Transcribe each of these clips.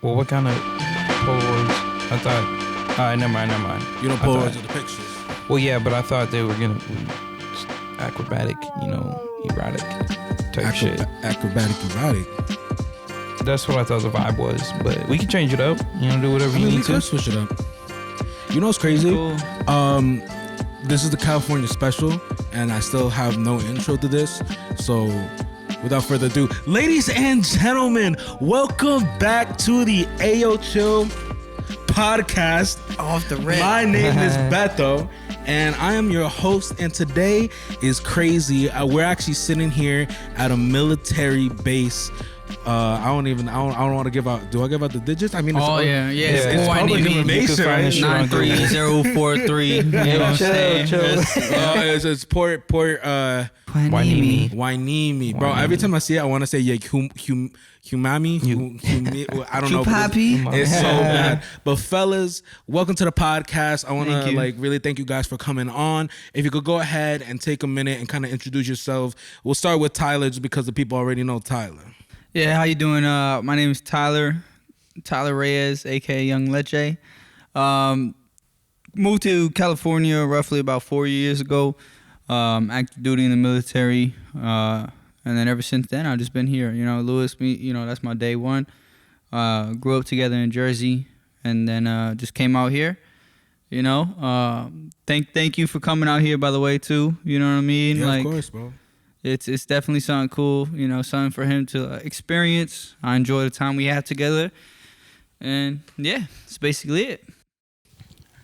Well, what kind of Polaroids? I thought. All right, never mind. You don't Polaroids of the pictures. Well, yeah, but I thought they were gonna be acrobatic, erotic type shit. Acrobatic erotic. That's what I thought the vibe was, but we can change it up. Do whatever you need to. We could switch it up. You know what's crazy? Cool. This is the California special, and I still have no intro to this. So, without further ado, ladies and gentlemen, welcome back to the Ayo Chill podcast. Off the rip. My name is Beto, and I am your host. And today is crazy. We're actually sitting here at a military base. I don't want to give out. Do I give out the digits? I mean, it's it's public information, right? 93043. You know what I'm saying? It's Port Hueneme, bro. Every time I see it, I want to say humami. I don't know. It's so bad. But fellas, welcome to the podcast. I want to really thank you guys for coming on. If you could go ahead and take a minute and kind of introduce yourself. We'll start with Tyler, just because the people already know Tyler. Yeah, how you doing? My name is Tyler Reyes, aka Young Leche. Moved to California roughly about 4 years ago. Active duty in the military, and then ever since then I've just been here. Lewis, that's my day one. Grew up together in Jersey, and then just came out here. Thank you for coming out here, by the way, too. You know what I mean? Yeah, of course, bro. It's definitely something cool, something for him to experience. I enjoy the time we have together. And, yeah, that's basically it.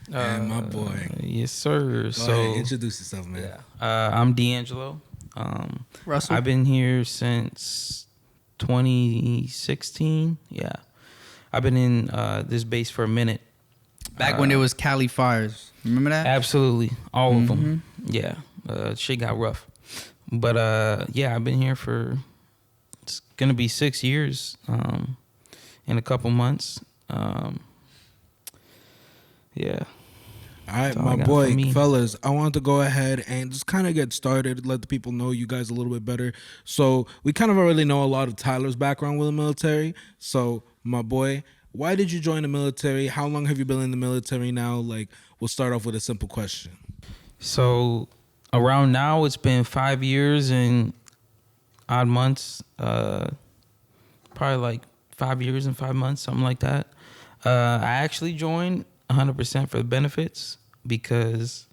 My boy. Yes, sir. Go ahead, introduce yourself, man. Yeah. I'm D'Angelo. Russell? I've been here since 2016. Yeah. I've been in this base for a minute. Back when there was Cali fires. Remember that? Absolutely. All of them. Yeah. Shit got rough. But I've been here for, it's gonna be 6 years in a couple months. Yeah. All right, my boy, fellas, I want to go ahead and just kind of get started, let the people know you guys a little bit better. So we kind of already know a lot of Tyler's background with the military. So my boy, why did you join the military? How long have you been in the military now? We'll start off with a simple question. So around now, it's been 5 years and odd months. Probably 5 years and 5 months, something like that. I actually joined 100% for the benefits because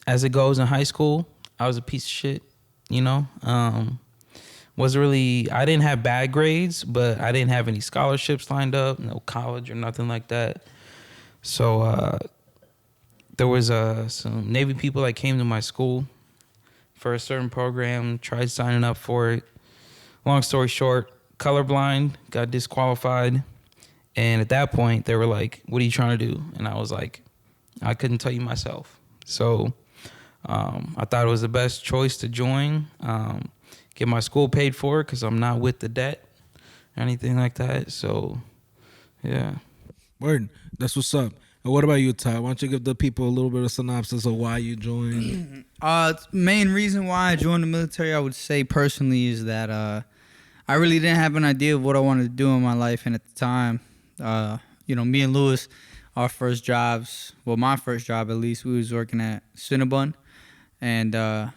as it goes in high school, I was a piece of shit, I didn't have bad grades, but I didn't have any scholarships lined up, no college or nothing like that. So there was some Navy people that came to my school for a certain program, tried signing up for it. Long story short, colorblind, got disqualified. And at that point, they were like, what are you trying to do? And I was like, I couldn't tell you myself. So I thought it was the best choice to join, get my school paid for because I'm not with the debt or anything like that. So, yeah. Word. That's what's up. And what about you, Ty? Why don't you give the people a little bit of synopsis of why you joined? Main reason why I joined the military, I would say personally, is that I really didn't have an idea of what I wanted to do in my life. And at the time, me and Lewis, our first jobs, well, my first job at least, we was working at Cinnabon. And, shout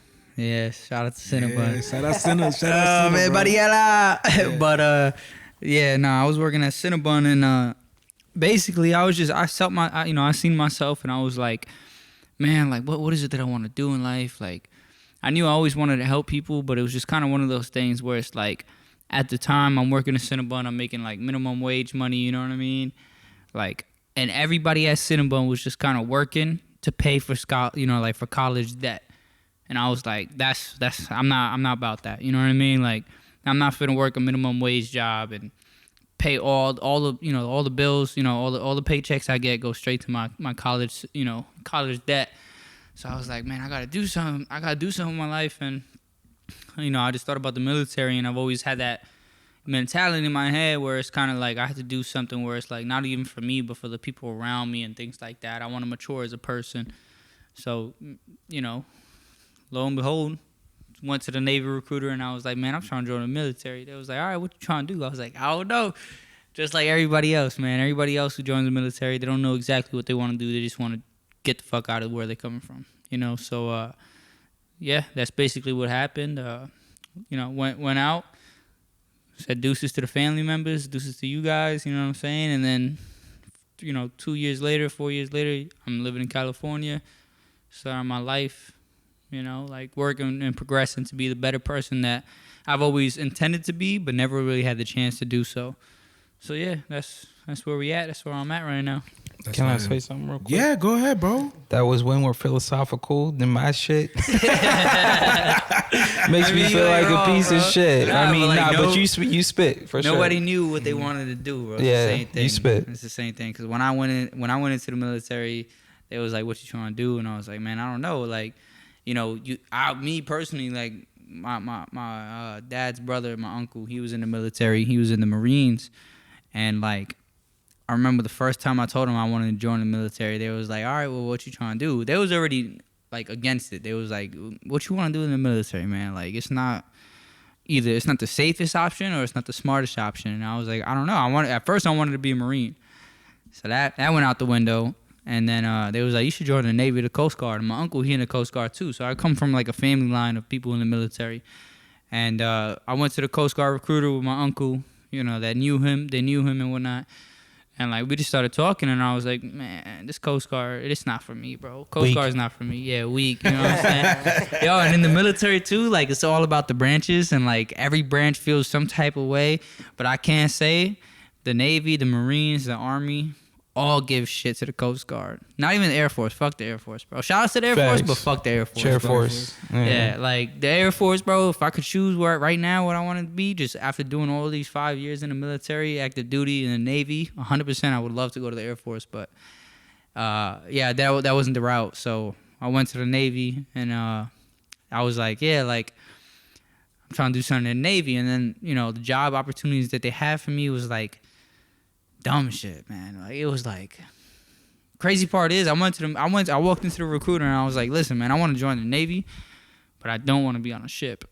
out to Cinnabon. Yeah, shout out Cinnabon. Everybody, But, I was working at Cinnabon, and basically, I felt I seen myself, and I was like, man, what is it that I want to do in life? I knew I always wanted to help people, but it was just kind of one of those things where it's at the time, I'm working at Cinnabon, I'm making minimum wage money, you know what I mean? And everybody at Cinnabon was just kind of working to pay for for college debt. And I was like, I'm not about that, you know what I mean? I'm not finna work a minimum wage job and pay all the bills, all the paychecks I get go straight to my college, college debt. So I was like, man, I gotta do something in my life. And I just thought about the military, and I've always had that mentality in my head where it's kind of I have to do something where it's not even for me, but for the people around me and things like that. I want to mature as a person. So, lo and behold, went to the Navy recruiter, and I was like, man, I'm trying to join the military. They was like, all right, what you trying to do? I was like, I don't know. Just like everybody else, man. Everybody else who joins the military, they don't know exactly what they want to do. They just want to get the fuck out of where they're coming from, you know? So, yeah, that's basically what happened. You know, went out, said deuces to the family members, deuces to you guys, you know what I'm saying? And then, you know, 4 years later, I'm living in California, starting my life, you know, like working and progressing to be the better person that I've always intended to be, but never really had the chance to do so. So yeah, that's where we at. That's where I'm at right now. Can I say something real quick? Yeah, go ahead, bro. That was way more philosophical than my shit. Makes me feel like a piece of shit. Nah, but you spit for sure. Nobody knew what they wanted to do, bro. It's yeah, the same thing. You spit. It's the same thing. Because when I went into the military, they was like, "What you trying to do?" And I was like, "Man, I don't know." Like, you know, me personally, like my dad's brother, my uncle, he was in the military. He was in the Marines, and like, I remember the first time I told him I wanted to join the military, they was like, "All right, well, what you trying to do?" They was already like against it. They was like, "What you want to do in the military, man? Like, it's not the safest option or it's not the smartest option." And I was like, "I don't know. At first I wanted to be a Marine, so that went out the window." And then they was like, "You should join the Navy, the Coast Guard." And my uncle, he in the Coast Guard too. So I come from like a family line of people in the military. And I went to the Coast Guard recruiter with my uncle, you know, that knew him. They knew him and whatnot. And like we just started talking, and I was like, "Man, this Coast Guard, it's not for me, bro. Coast Guard's not for me." Yeah, weak. You know what I'm saying? Yo, and in the military too, like it's all about the branches, and like every branch feels some type of way. But I can't say the Navy, the Marines, the Army all give shit to the Coast Guard. Not even the Air Force. Fuck the Air Force, bro. Shout out to the Air Force, but fuck the Air Force. Air Force. Yeah, like the Air Force, bro. If I could choose right now what I want to be, just after doing all these 5 years in the military, active duty in the Navy, 100%, I would love to go to the Air Force. But yeah, that wasn't the route. So I went to the Navy, and I was like, yeah, like I'm trying to do something in the Navy. And then, you know, the job opportunities that they had for me was like dumb shit, man. Like it was like crazy part is I walked into the recruiter and I was like, "Listen, man, I want to join the Navy, but I don't want to be on a ship."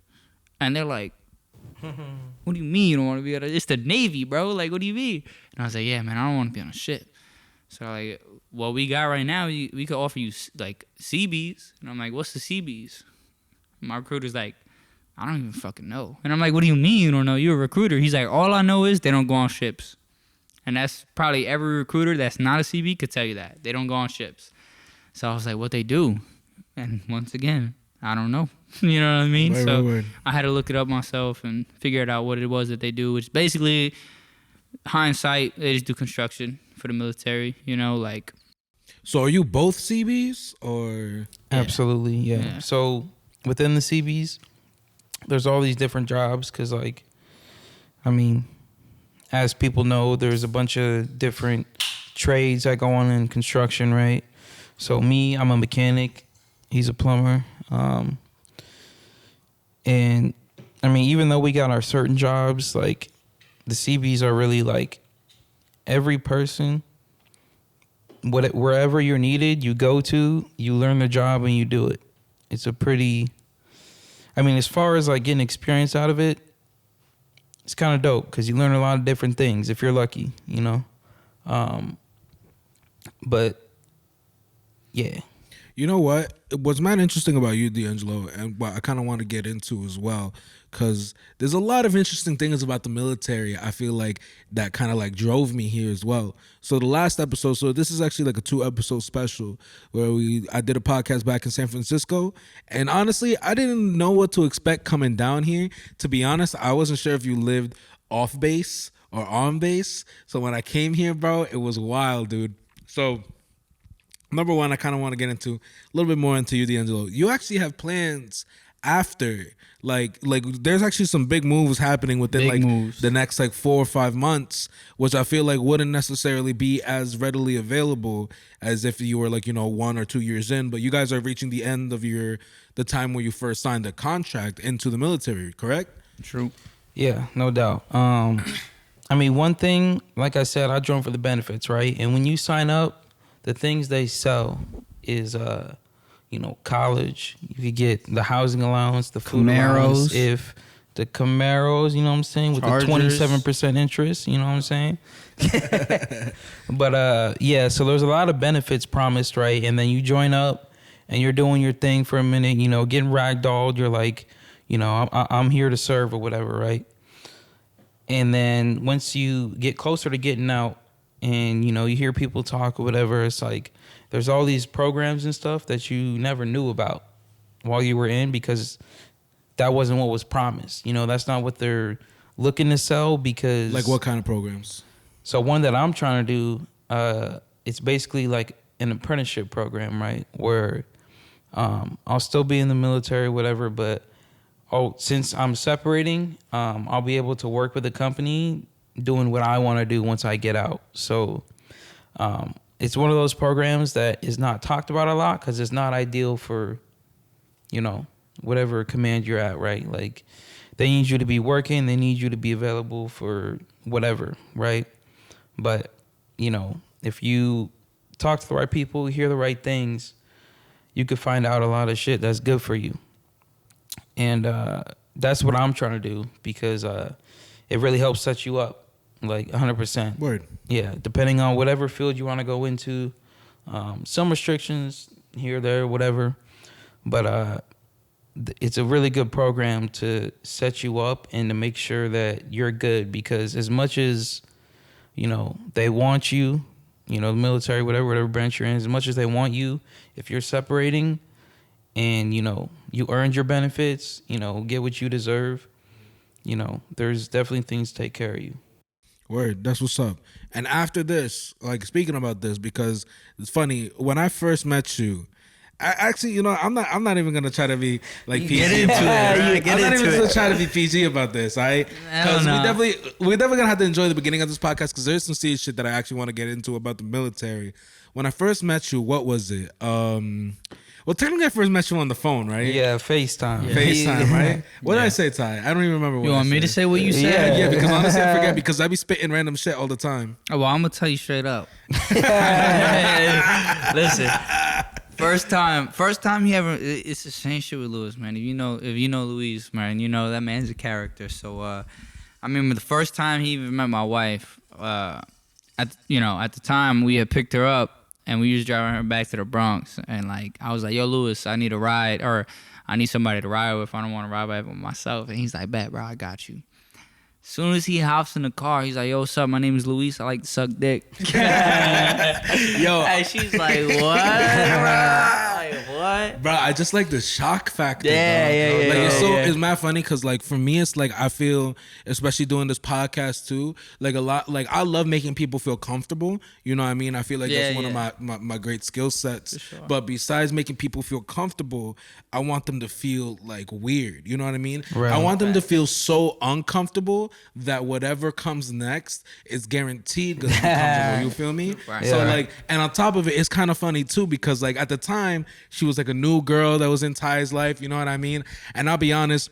And they're like, "What do you mean you don't want to be on a It's the Navy, bro. Like, what do you mean?" And I was like, "Yeah, man, I don't want to be on a ship." So like, what we got right now, we could offer you like CBs. And I'm like, "What's the CBs?" And my recruiter's like, "I don't even fucking know." And I'm like, "What do you mean you don't know? You're a recruiter." He's like, "All I know is they don't go on ships." And that's probably every recruiter that's not a CB could tell you that. They don't go on ships. So I was like, what they do? And once again, I don't know. You know what I mean? Right. I had to look it up myself and figure out what it was that they do, which basically, hindsight, they just do construction for the military, you know, like. So are you both CBs or? Yeah. Absolutely, yeah. So within the CBs, there's all these different jobs because, like, I mean, as people know, there's a bunch of different trades that go on in construction, right? So me, I'm a mechanic. He's a plumber. And, I mean, even though we got our certain jobs, like, the CBs are really, like, every person, wherever you're needed, you go to, you learn the job and you do it. It's a pretty, I mean, as far as, like, getting experience out of it, it's kind of dope because you learn a lot of different things if you're lucky, you know. But yeah, you know what? What's mad interesting about you, D'Angelo, and what I kind of want to get into as well, because there's a lot of interesting things about the military. I feel like that kind of like drove me here as well. So the last episode, so this is actually like a 2-episode special where I did a podcast back in San Francisco, and honestly, I didn't know what to expect coming down here. To be honest, I wasn't sure if you lived off base or on base. So when I came here, bro, it was wild, dude. So number one, I kind of want to get into a little bit more into you, D'Angelo. You actually have plans after, like there's actually some big moves happening within the next like 4 or 5 months, which I feel like wouldn't necessarily be as readily available as if you were like, you know, 1 or 2 years in. But you guys are reaching the end of the time where you first signed a contract into the military, correct? True. Yeah, no doubt. I mean, one thing, like I said, I joined for the benefits, right? And when you sign up, the things they sell is, you know, college. You could get the housing allowance, the food allowance, if the Camaros, you know what I'm saying, with Chargers. the 27% interest, you know what I'm saying. But yeah, so there's a lot of benefits promised, right? And then you join up and you're doing your thing for a minute, you know, getting ragdolled. You're like, you know, I'm here to serve or whatever, right? And then once you get closer to getting out and, you know, you hear people talk or whatever, it's like there's all these programs and stuff that you never knew about while you were in, because that wasn't what was promised. You know, that's not what they're looking to sell, because... Like what kind of programs? So one that I'm trying to do, it's basically like an apprenticeship program, right? Where I'll still be in the military, whatever, but since I'm separating, I'll be able to work with the company doing what I want to do once I get out. So it's one of those programs that is not talked about a lot because it's not ideal for, you know, whatever command you're at, right? Like, they need you to be working, they need you to be available for whatever, right? But, you know, if you talk to the right people, hear the right things, you could find out a lot of shit that's good for you. And that's what I'm trying to do, because it really helps set you up, like 100%. Word. Yeah, depending on whatever field you want to go into. Some restrictions here, there, whatever. But it's a really good program to set you up and to make sure that you're good, because as much as, you know, they want you, you know, the military, whatever branch you're in, as much as they want you, if you're separating and, you know, you earned your benefits, you know, get what you deserve, you know, there's definitely things to take care of you. Word, that's what's up. And after this, like, speaking about this, because it's funny, when I first met you, actually, you know, I'm not even gonna try to be like PG. Get into it. Right? I'm not even gonna try to be PG about this, all right? Because we're definitely gonna have to enjoy the beginning of this podcast, because there's some serious shit that I actually want to get into about the military. When I first met you, what was it? Well, technically, I first met you on the phone, right? Yeah, FaceTime. FaceTime, right? What did I say, Ty? I don't even remember what You want me to say what you said? Yeah, because honestly, I forget, because I be spitting random shit all the time. Oh, well, I'm gonna tell you straight up. Listen. First time he ever. It's the same shit with Luis, man. If you know Luis, man, you know that man's a character. So I remember the first time he even met my wife. At the time we had picked her up and we was driving her back to the Bronx, and like I was like, "Yo, Luis, I need a ride, or I need somebody to ride with. I don't want to ride by myself." And he's like, "Bet, bro, I got you." As soon as he hops in the car, he's like, "Yo, what's up? My name is Luis. I like to suck dick." Yo, and she's like, "What, bro? Like, what?" Bro, I just like the shock factor. Yeah. Like, it's mad funny, because like for me, it's like I feel, especially doing this podcast too, like a lot. Like I love making people feel comfortable. You know what I mean? I feel like that's one of my great skill sets. Sure. But besides making people feel comfortable, I want them to feel like weird. You know what I mean? Right. I want them to feel so uncomfortable that whatever comes next is guaranteed gonna be comfortable. You feel me? Right. So like, and on top of it, it's kind of funny too, because like at the time she was like a new girl that was in Ty's life. You know what I mean? And I'll be honest,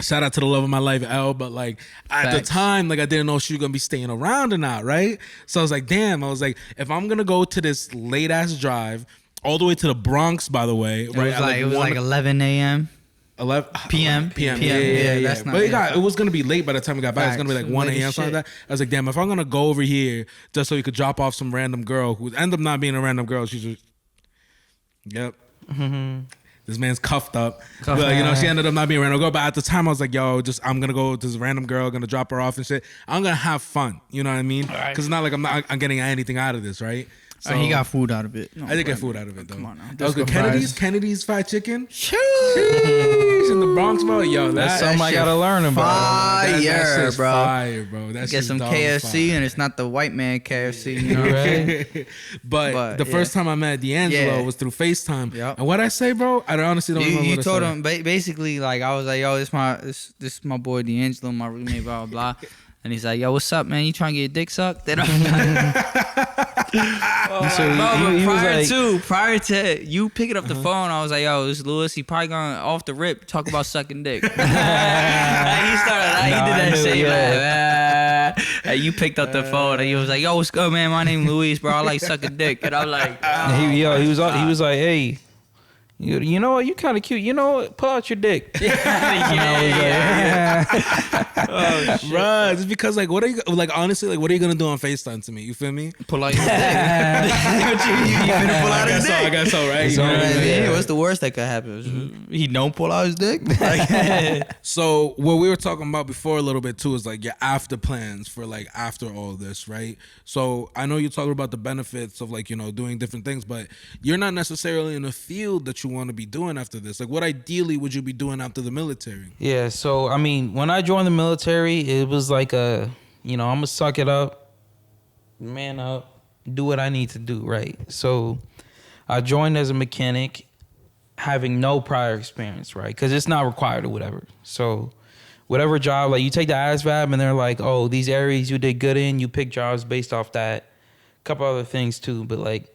shout out to the love of my life, L, but like at the time, like I didn't know she was gonna be staying around or not, right? So I was like, damn. I was like, if I'm gonna go to this late ass drive all the way to the Bronx, by the way, right? It was like 11 a.m. 11 p.m. Yeah. That's not, but it was gonna be late by the time we got back. It's gonna be like 1 a.m. something like that. I was like, damn, if I'm gonna go over here just so you could drop off some random girl who ended up not being a random girl, she's just, yep. Mm-hmm. This man's cuffed up. But, you know, she ended up not being a random girl. But at the time, I was like, yo, I'm going to go with this random girl, going to drop her off and shit. I'm going to have fun. You know what I mean? Because it's not like I'm getting anything out of this, right? So he got food out of it. No, I did get food out of it, though. Come on now. That was good. Kennedy's fried chicken. Sheesh. In the Bronx, bro. Yo, that's something I got to learn about. Fire, bro. Fire, bro. That get some KFC, and it's not the white man KFC, you know? Right? but the first time I met D'Angelo was through FaceTime. Yep. And what I say, bro, I honestly don't remember what I said. You told him, basically, like, I was like, yo, this is my boy D'Angelo, my roommate, blah, blah, blah. And he's like, yo, what's up, man? You trying to get your dick sucked? Then prior to you picking up the phone, I was like, yo, this is Luis. He probably gonna off the rip talk about sucking dick. He did that shit, man. You picked up the phone and he was like, yo, what's good, man? My name Luis, bro. I like sucking dick. And I'm like, he was like, hey, You know what? You kind of cute. You know what? Pull out your dick. Oh, Bruh, it's because like, what are you like? Honestly, like, what are you gonna do on FaceTime to me? You feel me? Pull out your dick. you finna pull out his dick. I guess so, right? Yeah. What's the worst that could happen? He don't pull out his dick. So what we were talking about before a little bit too is like your after plans for like after all this, right? So I know you're talking about the benefits of like, you know, doing different things, but you're not necessarily in a field that you want to be doing after this. Like, what ideally would you be doing after the military? Yeah, so I mean, when I joined the military, it was like I'm gonna suck it up, man up, do what I need to do, right? So I joined as a mechanic, having no prior experience, right? Because it's not required or whatever. So whatever job, like you take the ASVAB and they're like, oh, these areas you did good in, you pick jobs based off that. A couple other things too, but like,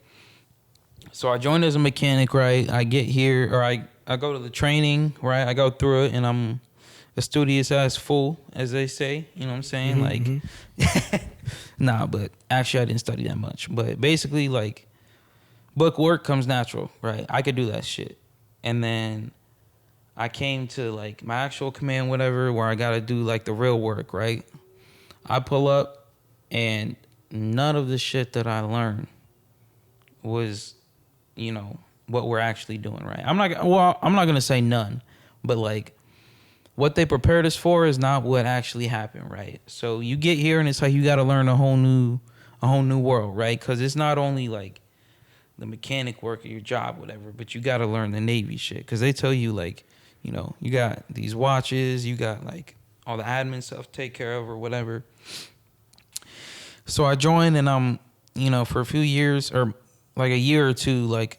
so I joined as a mechanic, right? I get here, or I go to the training, right? I go through it, and I'm a studious ass fool, as they say. You know what I'm saying? Nah, but actually I didn't study that much. But basically, like, book work comes natural, right? I could do that shit. And then I came to, like, my actual command, whatever, where I got to do, like, the real work, right? I pull up, and none of the shit that I learned was, you know, what we're actually doing, right? I'm not going to say none, but, like, what they prepared us for is not what actually happened, right? So you get here, and it's like you got to learn a whole new world, right? Because it's not only, like, the mechanic work of your job, whatever, but you got to learn the Navy shit. Because they tell you, like, you know, you got these watches, you got, like, all the admin stuff to take care of or whatever. So I joined, and I'm, you know, for a few years, or like a year or two, like,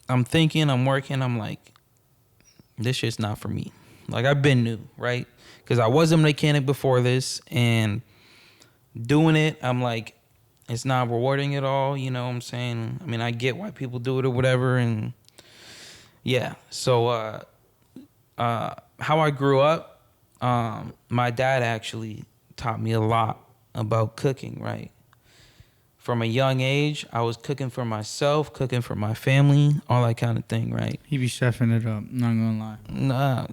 I'm thinking, I'm working, I'm like, this shit's not for me. Like, I've been new, right? Because I was a mechanic before this, and doing it, I'm like, it's not rewarding at all, you know what I'm saying? I mean, I get why people do it or whatever, and yeah. So how I grew up, my dad actually taught me a lot about cooking, right? From a young age, I was cooking for myself, cooking for my family, all that kind of thing, right? He be chefing it up, not gonna lie. Nah,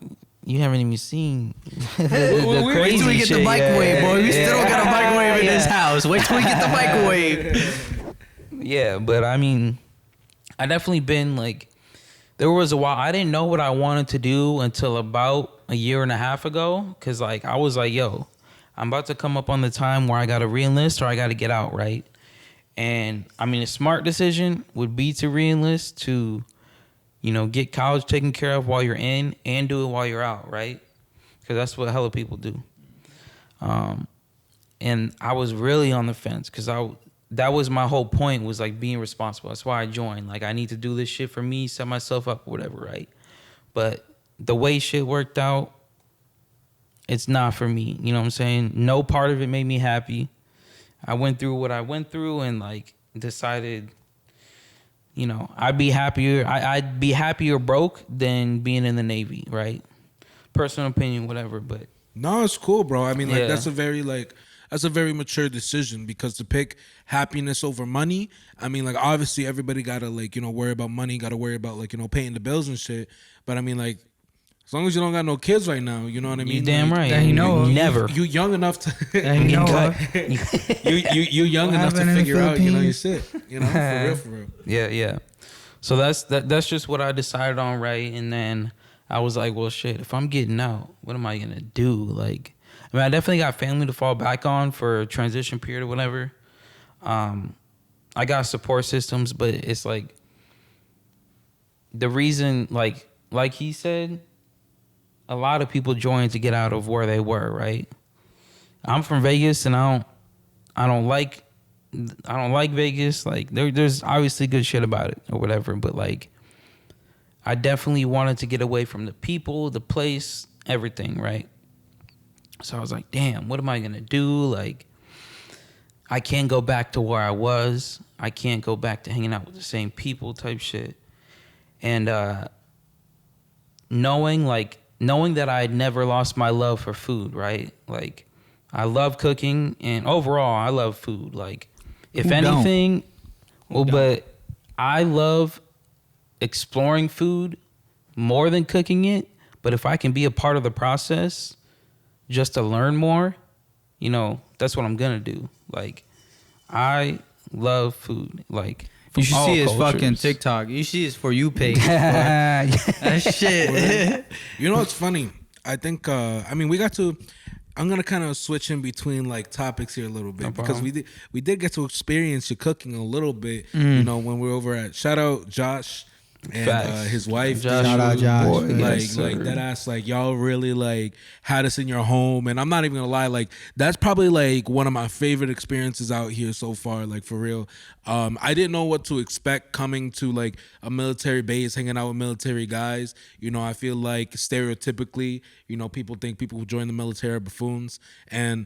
you haven't even seen the Wait till we get the microwave, boy. We still don't got a microwave in this house. Wait till we get the microwave. Yeah, but I mean, I definitely been like, there was a while, I didn't know what I wanted to do until about a year and a half ago. Cause like, I was like, yo, I'm about to come up on the time where I got to re-enlist or I got to get out, right? And I mean, a smart decision would be to re-enlist, to, you know, get college taken care of while you're in and do it while you're out, right? Because that's what hella people do. And I was really on the fence because that was my whole point, was like being responsible. That's why I joined. Like, I need to do this shit for me, set myself up, whatever, right? But the way shit worked out, it's not for me. You know what I'm saying? No part of it made me happy. I went through what I went through and like decided, you know, I'd be happier broke than being in the Navy, right? Personal opinion, whatever, but no, it's cool, bro. I mean, like, that's a very mature decision, because to pick happiness over money, I mean, like, obviously everybody gotta, like, you know, worry about money, gotta worry about, like, you know, paying the bills and shit. But I mean, like, as long as you don't got no kids right now, you know what I mean? You damn like, right. That you know of. Never. You young enough to You know of. you young enough to figure out, you know, your shit. You know, for real. Yeah. So that's just what I decided on, right? And then I was like, well, shit, if I'm getting out, what am I gonna do? Like, I mean, I definitely got family to fall back on for a transition period or whatever. I got support systems, but it's like, the reason, like he said, a lot of people joined to get out of where they were, right? I'm from Vegas, and I don't like Vegas. Like, there's obviously good shit about it or whatever, but like, I definitely wanted to get away from the people, the place, everything, right? So I was like, damn, what am I gonna do? Like, I can't go back to where I was. I can't go back to hanging out with the same people type shit. And knowing that I had never lost my love for food, right? Like, I love cooking, and overall, I love food. Like, if anything, but I love exploring food more than cooking it. But if I can be a part of the process just to learn more, you know, that's what I'm gonna do. Like, I love food. Like, you should see his cultures. fucking TikTok. You see his For You page. That shit. You know what's funny? I think, I mean, I'm gonna kind of switch in between like topics here a little bit because we did get to experience your cooking a little bit. You know, when we were over at, shout out Josh and his wife. Shout out Josh. Boy, like that ass, like y'all really like had us in your home, and I'm not even gonna lie, like that's probably like one of my favorite experiences out here so far, like for real. I didn't know what to expect coming to like a military base, hanging out with military guys. You know, I feel like stereotypically, you know, people think people who join the military are buffoons, and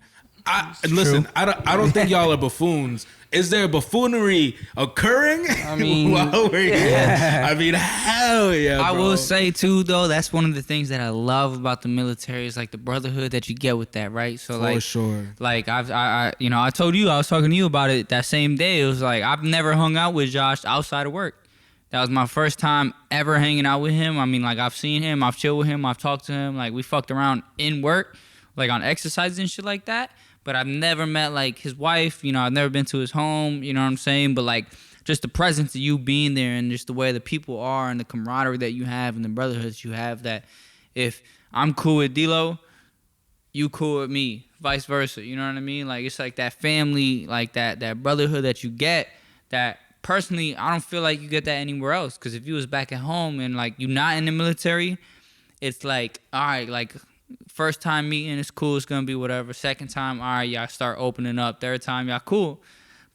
listen, I don't think y'all are buffoons. Is there buffoonery occurring? I mean, while we're here? I mean, hell yeah, bro. I will say too, though, that's one of the things that I love about the military is like the brotherhood that you get with that, right? So for sure. Like I you know, I told you, I was talking to you about it that same day. It was like I've never hung out with Josh outside of work. That was my first time ever hanging out with him. I mean, like I've seen him, I've chilled with him, I've talked to him. Like we fucked around in work, like on exercises and shit like that. But I've never met like his wife, you know, I've never been to his home, you know what I'm saying? But like just the presence of you being there and just the way the people are and the camaraderie that you have and the brotherhood that you have, that if I'm cool with DLO, you cool with me, vice versa, you know what I mean? Like it's like that family, like that brotherhood that you get that personally, I don't feel like you get that anywhere else. Because if you was back at home and like you not in the military, it's like, all right, like first time meeting, it's cool, it's gonna be whatever. Second time, all right, y'all start opening up. Third time, y'all cool.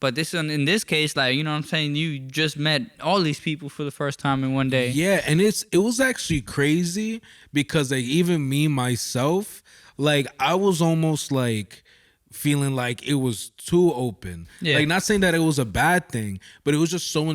But this in this case, like, you know what I'm saying, you just met all these people for the first time in one day. Yeah, and it was actually crazy because like even me myself, like I was almost like feeling like it was too open. Yeah. Like not saying that it was a bad thing, but it was just so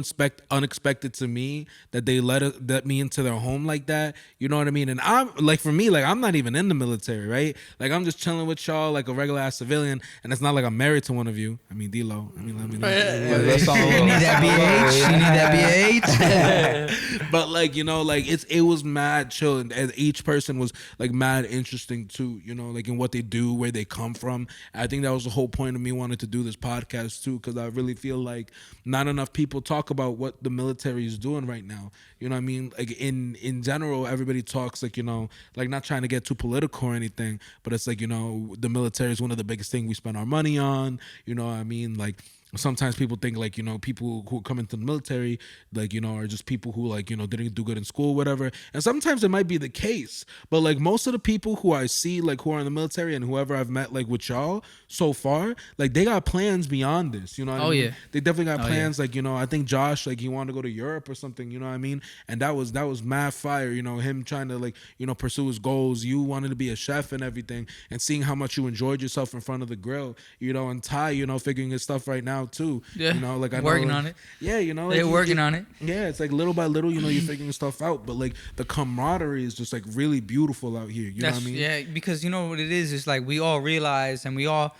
unexpected to me that they let me into their home like that. You know what I mean? And I'm like, for me, like I'm not even in the military, right? Like I'm just chilling with y'all like a regular ass civilian, and it's not like I'm married to one of you. I mean, DLO. I mean, let me know. You need that BH. But like, you know, like it was mad chill, and each person was like mad interesting too. You know, like in what they do, where they come from. I think that was the whole point of me wanting to do this podcast too, because I really feel like not enough people talk about what the military is doing right now. You know what I mean? Like in general, everybody talks like, you know, like not trying to get too political or anything, but it's like, you know, the military is one of the biggest things we spend our money on. You know what I mean? Like sometimes people think like, you know, people who come into the military, like, you know, are just people who like, you know, didn't do good in school, whatever. And sometimes it might be the case, but like most of the people who I see, like who are in the military and whoever I've met like with y'all so far, like they got plans beyond this, you know what I mean? Yeah. They definitely got plans. Yeah. Like, you know, I think Josh, like he wanted to go to Europe or something, you know what I mean? And that was mad fire, you know, him trying to like, you know, pursue his goals. You wanted to be a chef and everything, and seeing how much you enjoyed yourself in front of the grill, you know, and Ty, you know, figuring his stuff right now too. Yeah, you know, like I know, working like, on it. Yeah, you know, they're working on it. Yeah, it's like little by little, you know, you're figuring stuff out. But like the camaraderie is just like really beautiful out here. You know what I mean? Yeah, because you know what it is. It's like we all realize, and we all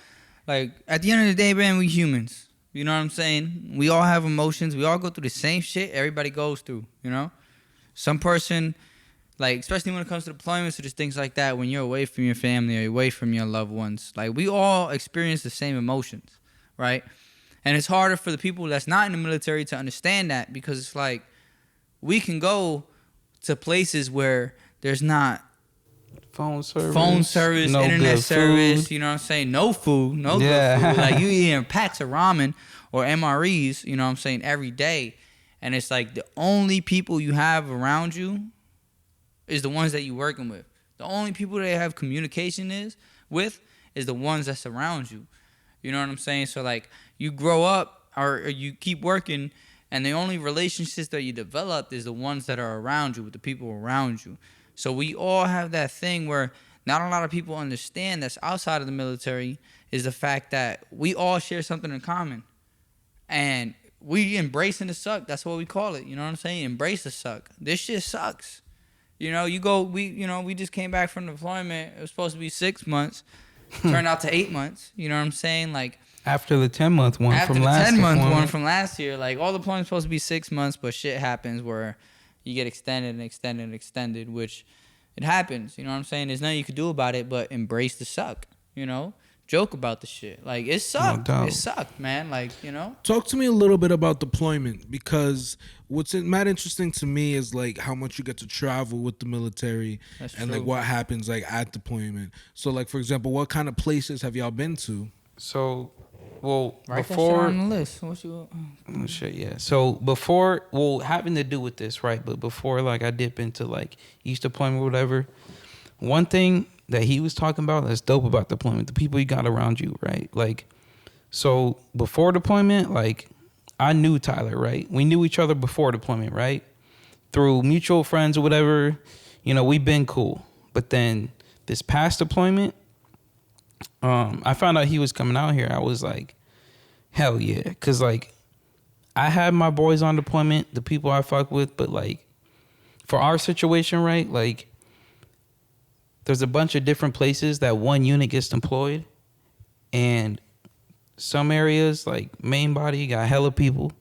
like at the end of the day, man, we humans. You know what I'm saying? We all have emotions. We all go through the same shit everybody goes through. You know, some person. Like, especially when it comes to deployments or just things like that, when you're away from your family or away from your loved ones, like, we all experience the same emotions, right? And it's harder for the people that's not in the military to understand that, because it's like, we can go to places where there's not phone service, no internet service, you know what I'm saying? No food, good food. Like, you eating packs of ramen or MREs, you know what I'm saying, every day. And it's like the only people you have around you is the ones that you're working with. The only people that have communication with is the ones that surround you. You know what I'm saying? So, like, you grow up or you keep working, and the only relationships that you develop is the ones that are around you, with the people around you. So we all have that thing where not a lot of people understand that's outside of the military, is the fact that we all share something in common. And we embracing the suck. That's what we call it. You know what I'm saying? Embrace the suck. This shit sucks. You know, we just came back from deployment. It was supposed to be 6 months. Turned out to 8 months. You know what I'm saying? Like, after the 10-month one after from the last 10-month one from last year, like all the deployments supposed to be 6 months, but shit happens where, you get extended and extended and extended, which it happens. You know what I'm saying? There's nothing you can do about it but embrace the suck, you know? Joke about the shit. Like, it sucked. No doubt. It sucked, man. Like, you know? Talk to me a little bit about deployment, because what's mad interesting to me is like how much you get to travel with the military. That's and true. like what happens like at deployment. So like, for example, what kind of places have y'all been to? So, well, Write before that shit on the list. What you... Oh, shit, yeah. So before, well, having to do with this, right? But before, like, I dip into like each deployment or whatever. One thing that he was talking about that's dope about deployment, the people you got around you, right? Like, so before deployment, like, I knew Tyler, right? We knew each other before deployment, right? Through mutual friends or whatever, you know, we've been cool. But then this past deployment, I found out he was coming out here. I was like, hell yeah. Because, like, I had my boys on deployment, the people I fuck with, but, like, for our situation, right, like, there's a bunch of different places that one unit gets deployed, and some areas, like, main body, got hella people,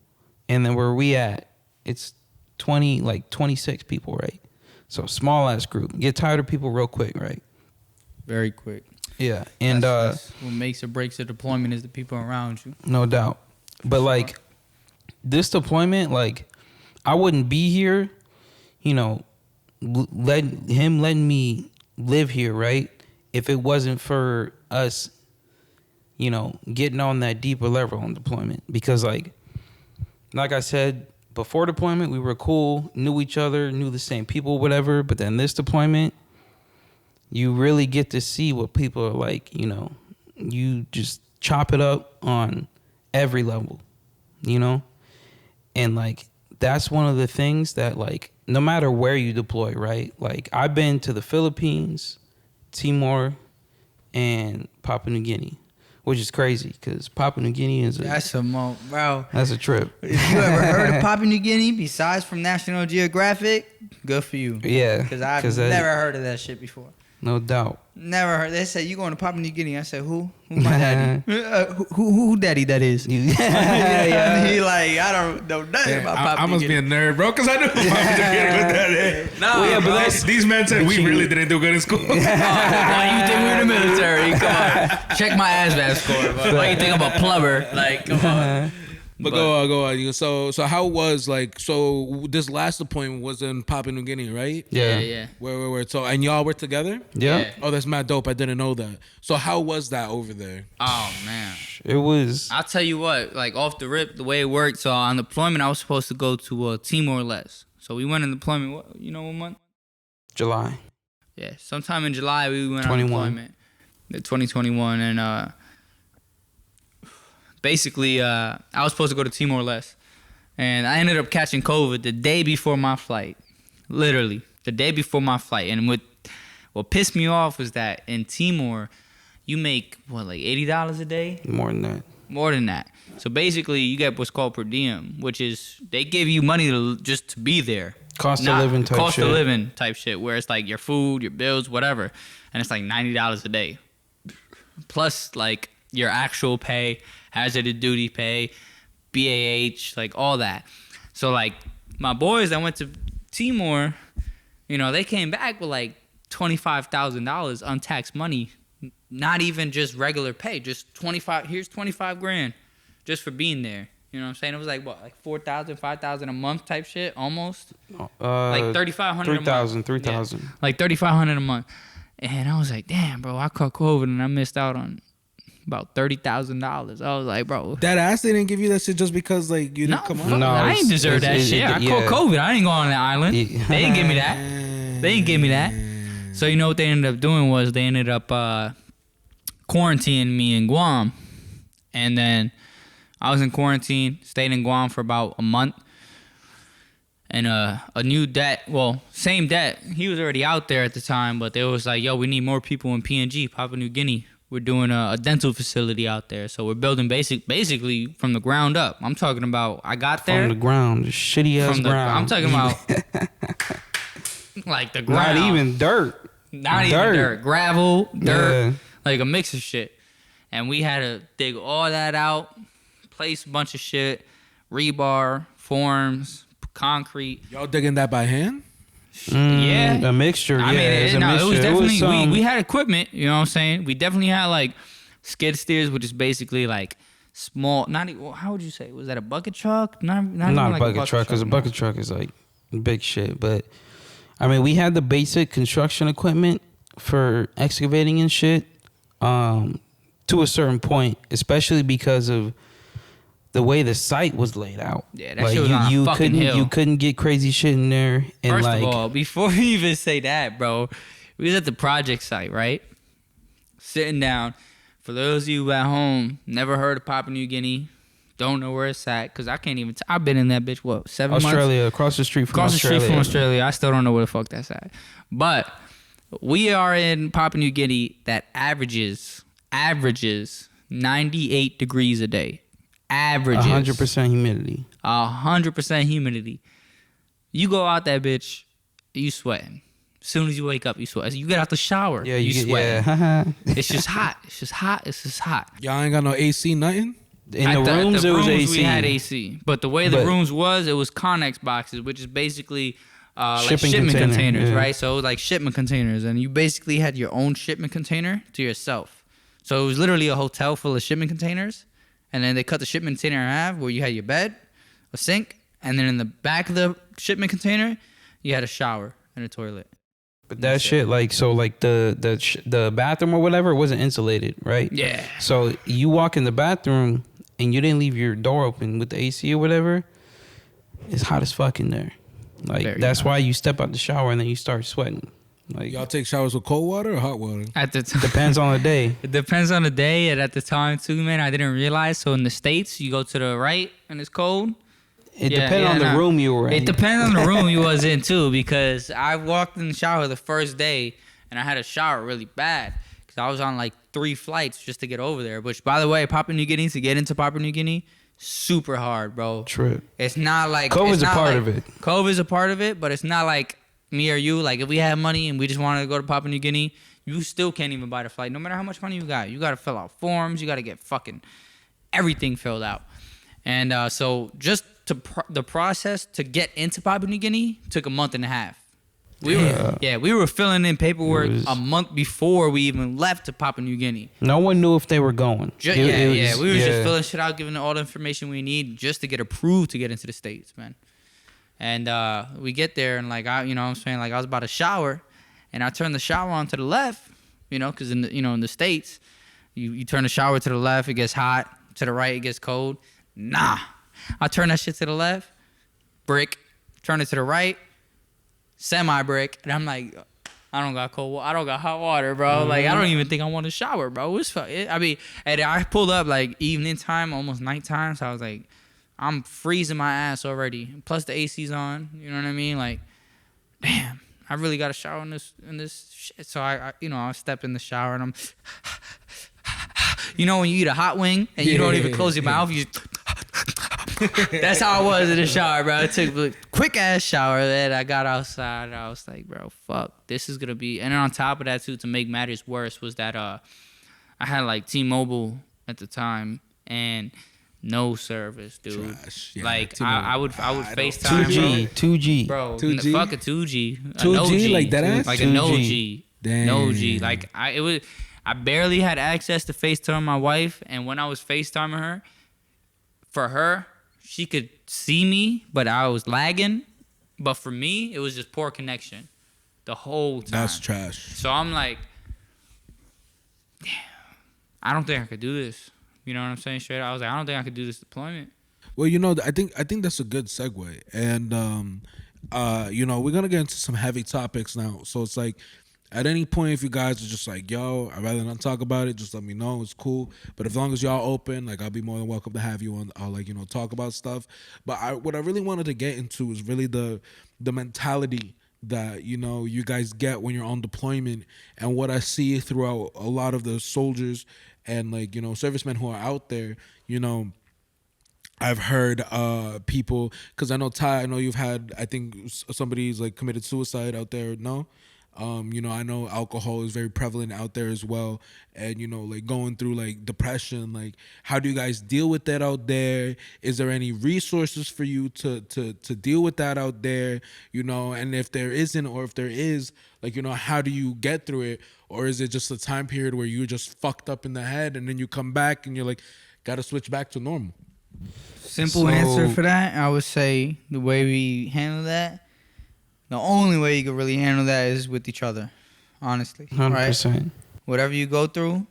and then where we at, it's 26 people, right? So, small-ass group. Get tired of people real quick, right? Very quick. Yeah, and that's what makes or breaks a deployment is the people around you. no doubt. But like this deployment, like I wouldn't be here, you know, letting me live here, right? If it wasn't for us, you know, getting on that deeper level on deployment. Because like I said, before deployment, we were cool, knew each other, knew the same people, whatever. But then this deployment, you really get to see what people are like, you know. You just chop it up on every level, you know? And, like, that's one of the things that, like, no matter where you deploy, right? Like, I've been to the Philippines, Timor, and Papua New Guinea, which is crazy because Papua New Guinea is That's bro. That's a trip. If you ever heard of Papua New Guinea besides from National Geographic, good for you. Yeah. Because I've never heard of that shit before. No doubt. Never heard. They said, you going to Papua New Guinea. I said, who? Who my daddy? Who daddy that is? Yeah. He like, I don't know nothing about Papua New Guinea. I must be a nerd, bro, because I knew Papua New Guinea what that is. No, well, yeah, but these men said we really didn't do good in school. Why you think we're in the military? Come on. Check my ASVAB score. Bro. Why you think I'm a plumber? Like, come on. But go on. So how was like this last appointment was in Papua New Guinea, right? Yeah. Where? So and y'all were together? Yeah. Oh, that's mad dope. I didn't know that. So how was that over there? Oh man, it was. I'll tell you what. Like off the rip, the way it worked. So on deployment, I was supposed to go to Timor-Leste. So we went in deployment. What month? July. Yeah, sometime in July we went 21. on deployment. The 2021 and. Basically, I was supposed to go to Timor-Leste, and I ended up catching COVID the day before my flight. Literally, the day before my flight. And what pissed me off was that in Timor, you make, like $80 a day? More than that. More than that. So basically, you get what's called per diem, which is they give you money just to be there. Cost of living type shit, where it's like your food, your bills, whatever. And it's like $90 a day. Plus, like, your actual pay, hazardous duty pay, BAH, like all that. So like my boys that went to Timor, they came back with like $25,000 untaxed money, not even just regular pay, just 25. Here's 25 grand, just for being there. You know what I'm saying? It was like what, like 4,000, 5,000 a month type shit, almost. Like 3,500 a month. 3,000. Yeah. Like 3,500 a month. And I was like, damn, bro, I caught COVID and I missed out on about $30,000. I was like, bro, that ass, they didn't give you that shit just because like you didn't come on. No, I ain't deserve that shit. I caught COVID. I didn't go on the island. They didn't give me that. They didn't give me that. So you know what they ended up doing was they ended up quarantining me in Guam, and then I was in quarantine, stayed in Guam for about a month. And a new det, same det, he was already out there at the time, but they was like, yo, we need more people in PNG, Papua New Guinea. We're doing a dental facility out there. So we're building basically from the ground up. I'm talking about, I got there. From the ground, shitty ass ground. I'm talking about like the ground. Not even dirt. Not even dirt. Gravel, dirt, like a mix of shit. And we had to dig all that out, place a bunch of shit, rebar, forms, concrete. Y'all digging that by hand? Yeah, a mixture. I mean, it was definitely we had equipment. You know what I'm saying? We definitely had like skid steers, which is basically like small. Not even, how would you say? Was that a bucket truck? Not even a like bucket truck, because a bucket truck is like big shit. But I mean, we had the basic construction equipment for excavating and shit, to a certain point, especially because of the way the site was laid out. Yeah, that shit was on a fucking hill. You couldn't get crazy shit in there. And First of all, before you even say that, bro, we was at the project site, right? Sitting down. For those of you at home, never heard of Papua New Guinea, don't know where it's at, because I can't even... I've been in that bitch, 7 months? Australia, across the street from Australia. Across the street from Australia. I still don't know where the fuck that's at. But we are in Papua New Guinea that averages 98 degrees a day. Averages 100% humidity. 100% humidity. You go out that bitch, you sweating. As soon as you wake up, you sweat. You get out the shower, you sweating. Yeah. It's just hot. It's just hot. Y'all ain't got no AC, nothing? In the rooms, it was AC. We had AC. But the way the rooms was, it was Connex boxes, which is basically like shipment containers, right? So it was like shipment containers. And you basically had your own shipment container to yourself. So it was literally a hotel full of shipment containers. And then they cut the shipment container in half where you had your bed, a sink, and then in the back of the shipment container, you had a shower and a toilet. But that shit, like, so like the bathroom or whatever wasn't insulated, right? Yeah. So you walk in the bathroom and you didn't leave your door open with the AC or whatever, it's hot as fuck in there. Like, that's why you step out the shower and then you start sweating. Like, y'all take showers with cold water or hot water? Depends on the day. It depends on the day, and at the time too, man, I didn't realize. So in the States, you go to the right and it's cold. It depends on the room you were in. It depends on the room you was in too, because I walked in the shower the first day and I had to shower really bad because I was on like 3 flights just to get over there. Which, by the way, Papua New Guinea, to get into Papua New Guinea, super hard, bro. True. It's not like COVID's a part of it. COVID's a part of it, but it's not like me or you. Like, if we had money and we just wanted to go to Papua New Guinea, you still can't even buy the flight. No matter how much money you got to fill out forms. You got to get fucking everything filled out. And so just the process to get into Papua New Guinea took a month and a half. We were filling in paperwork a month before we even left to Papua New Guinea. No one knew if they were going. We were just filling shit out, giving all the information we need just to get approved to get into the States, man. And we get there, and like I was about to shower, and I turned the shower on to the left, because in the States, you turn the shower to the left, it gets hot. To the right, it gets cold. Nah, I turn that shit to the left, brick. Turn it to the right, semi-brick, and I'm like, I don't got hot water, bro. Mm-hmm. Like, I don't even think I want to shower, bro. And I pulled up like evening time, almost nighttime, so I was like, I'm freezing my ass already. Plus the AC's on. You know what I mean? Like, damn, I really got to shower in this shit. So I step in the shower and I'm, when you eat a hot wing and you don't even close your mouth, you just, that's how I was in the shower, bro. I took a quick ass shower. Then I got outside and I was like, bro, fuck, this is gonna be. And then on top of that too, to make matters worse, was that I had like T-Mobile at the time and no service, dude. Trash. Yeah, like I would FaceTime 2G, bro. 2G? Fuck a 2G. 2G like that ass? Like 2G. a no G. Damn. No G. Like I barely had access to FaceTime my wife, and when I was FaceTiming her, for her, she could see me, but I was lagging. But for me, it was just poor connection the whole time. That's trash. So I'm like, damn, I don't think I could do this. You know what I'm saying? Straight up, I was like, I don't think I could do this deployment. Well, I think that's a good segue, and we're gonna get into some heavy topics now. So it's like, at any point, if you guys are just like, yo, I'd rather not talk about it, just let me know. It's cool. But as long as y'all open, like, I'll be more than welcome to have you on. I'll talk about stuff. But what I really wanted to get into is really the mentality that you guys get when you're on deployment, and what I see throughout a lot of the soldiers and servicemen who are out there. I've heard people, because I know Ty, I know you've had, I think somebody's like committed suicide out there. No, I know alcohol is very prevalent out there as well, and like going through like depression. Like, how do you guys deal with that out there? Is there any resources for you to deal with that out there? And if there isn't, or if there is, like, how do you get through it? Or is it just a time period where you're just fucked up in the head, and then you come back and you're like, gotta switch back to normal? Simple answer for that, I would say the way we handle that, the only way you can really handle that is with each other, honestly. 100%. Right? Whatever you go through,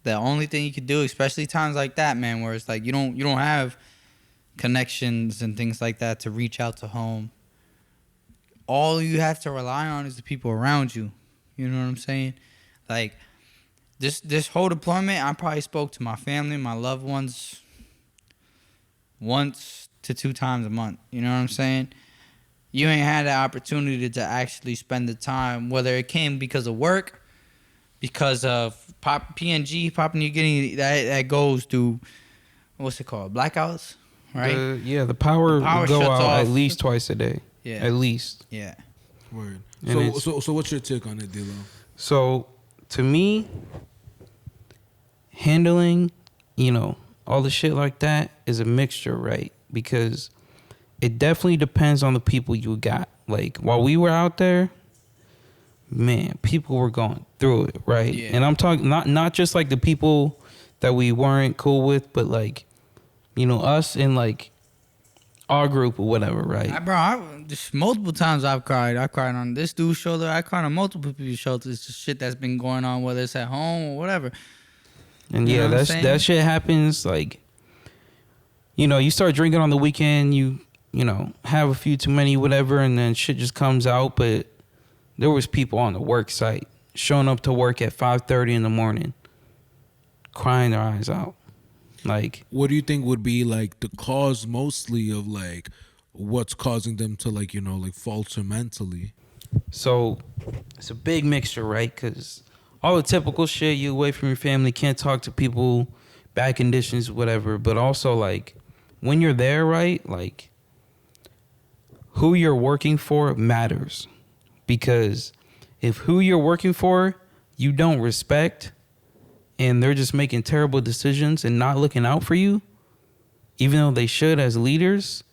the only thing you can do, especially times like that, man, where it's like you don't have connections and things like that to reach out to home. All you have to rely on is the people around you. You know what I'm saying? Like, this whole deployment, I probably spoke to my family, my loved ones, once to 2 times a month. You know what I'm saying? You ain't had the opportunity to actually spend the time, whether it came because of work, because of PNG, Papua New Guinea, that goes through, what's it called, blackouts, right? The power will go out off at least twice a day. Yeah. At least. Yeah. Word. And So what's your take on it, DLO? So, to me, handling, all the shit like that is a mixture, right? Because it definitely depends on the people you got. Like, while we were out there, man, people were going through it, right? Yeah. And I'm talking not just like the people that we weren't cool with, but like, us in like our group or whatever, right? Bro, just multiple times I've cried. I cried on this dude's shoulder. I cried on multiple people's shoulders. It's just shit that's been going on, whether it's at home or whatever. And yeah, that shit happens. Like, you start drinking on the weekend, you have a few too many, whatever, and then shit just comes out. But there was people on the work site showing up to work at 5:30 in the morning, crying their eyes out. Like, what do you think would be like the cause mostly of like what's causing them to like falter mentally? So it's a big mixture, right? Because all the typical shit, you away from your family, can't talk to people, bad conditions, whatever. But also, like, when you're there, right, like, who you're working for matters. Because if who you're working for you don't respect, and they're just making terrible decisions and not looking out for you, even though they should as leaders,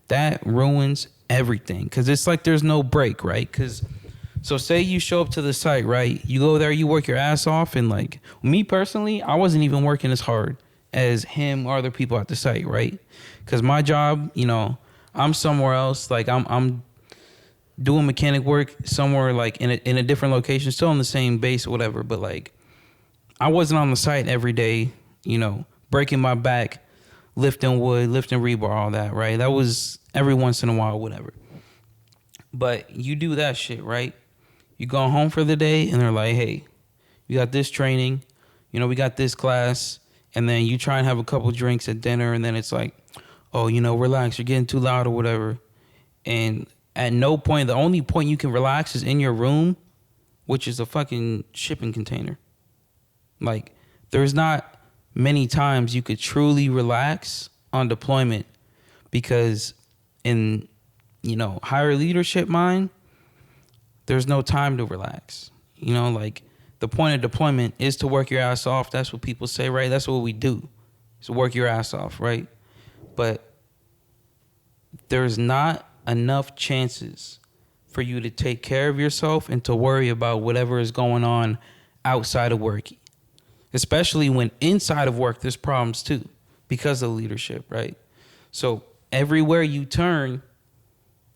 that ruins everything. Because it's like there's no break, right? So say you show up to the site, right? You go there, you work your ass off, and like me personally, I wasn't even working as hard as him or other people at the site, right? Because my job, I'm somewhere else. Like I'm doing mechanic work somewhere like in a different location, still on the same base or whatever. But like I wasn't on the site every day, breaking my back, lifting wood, lifting rebar, all that, right? That was every once in a while, whatever. But you do that shit, right? You go home for the day and they're like, hey, you got this training, we got this class, and then you try and have a couple drinks at dinner, and then it's like, oh, relax, you're getting too loud or whatever. And at no point, the only point you can relax is in your room, which is a fucking shipping container. Like, there's not many times you could truly relax on deployment, because in, higher leadership mind, there's no time to relax. Like, the point of deployment is to work your ass off. That's what people say, right? That's what we do, is work your ass off, right? But there's not enough chances for you to take care of yourself and to worry about whatever is going on outside of work. Especially when inside of work, there's problems too because of leadership, right? So everywhere you turn,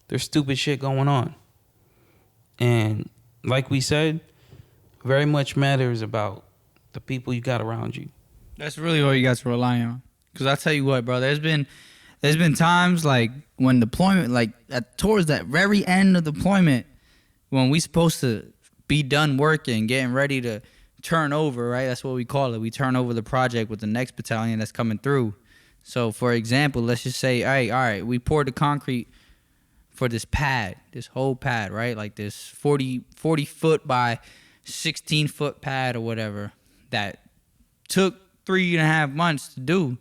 there's stupid shit going on. And like we said, very much matters about the people you got around you. That's really all you got to rely on. Because I tell you what, bro, there's been times like when deployment, like towards that very end of deployment, when we supposed to be done working, getting ready to turn over, right? That's what we call it. We turn over the project with the next battalion that's coming through. So, for example, let's just say, hey, all right, we poured the concrete for this pad, this whole pad, right? Like this 40 foot by 16 foot pad or whatever that took 3.5 months to do.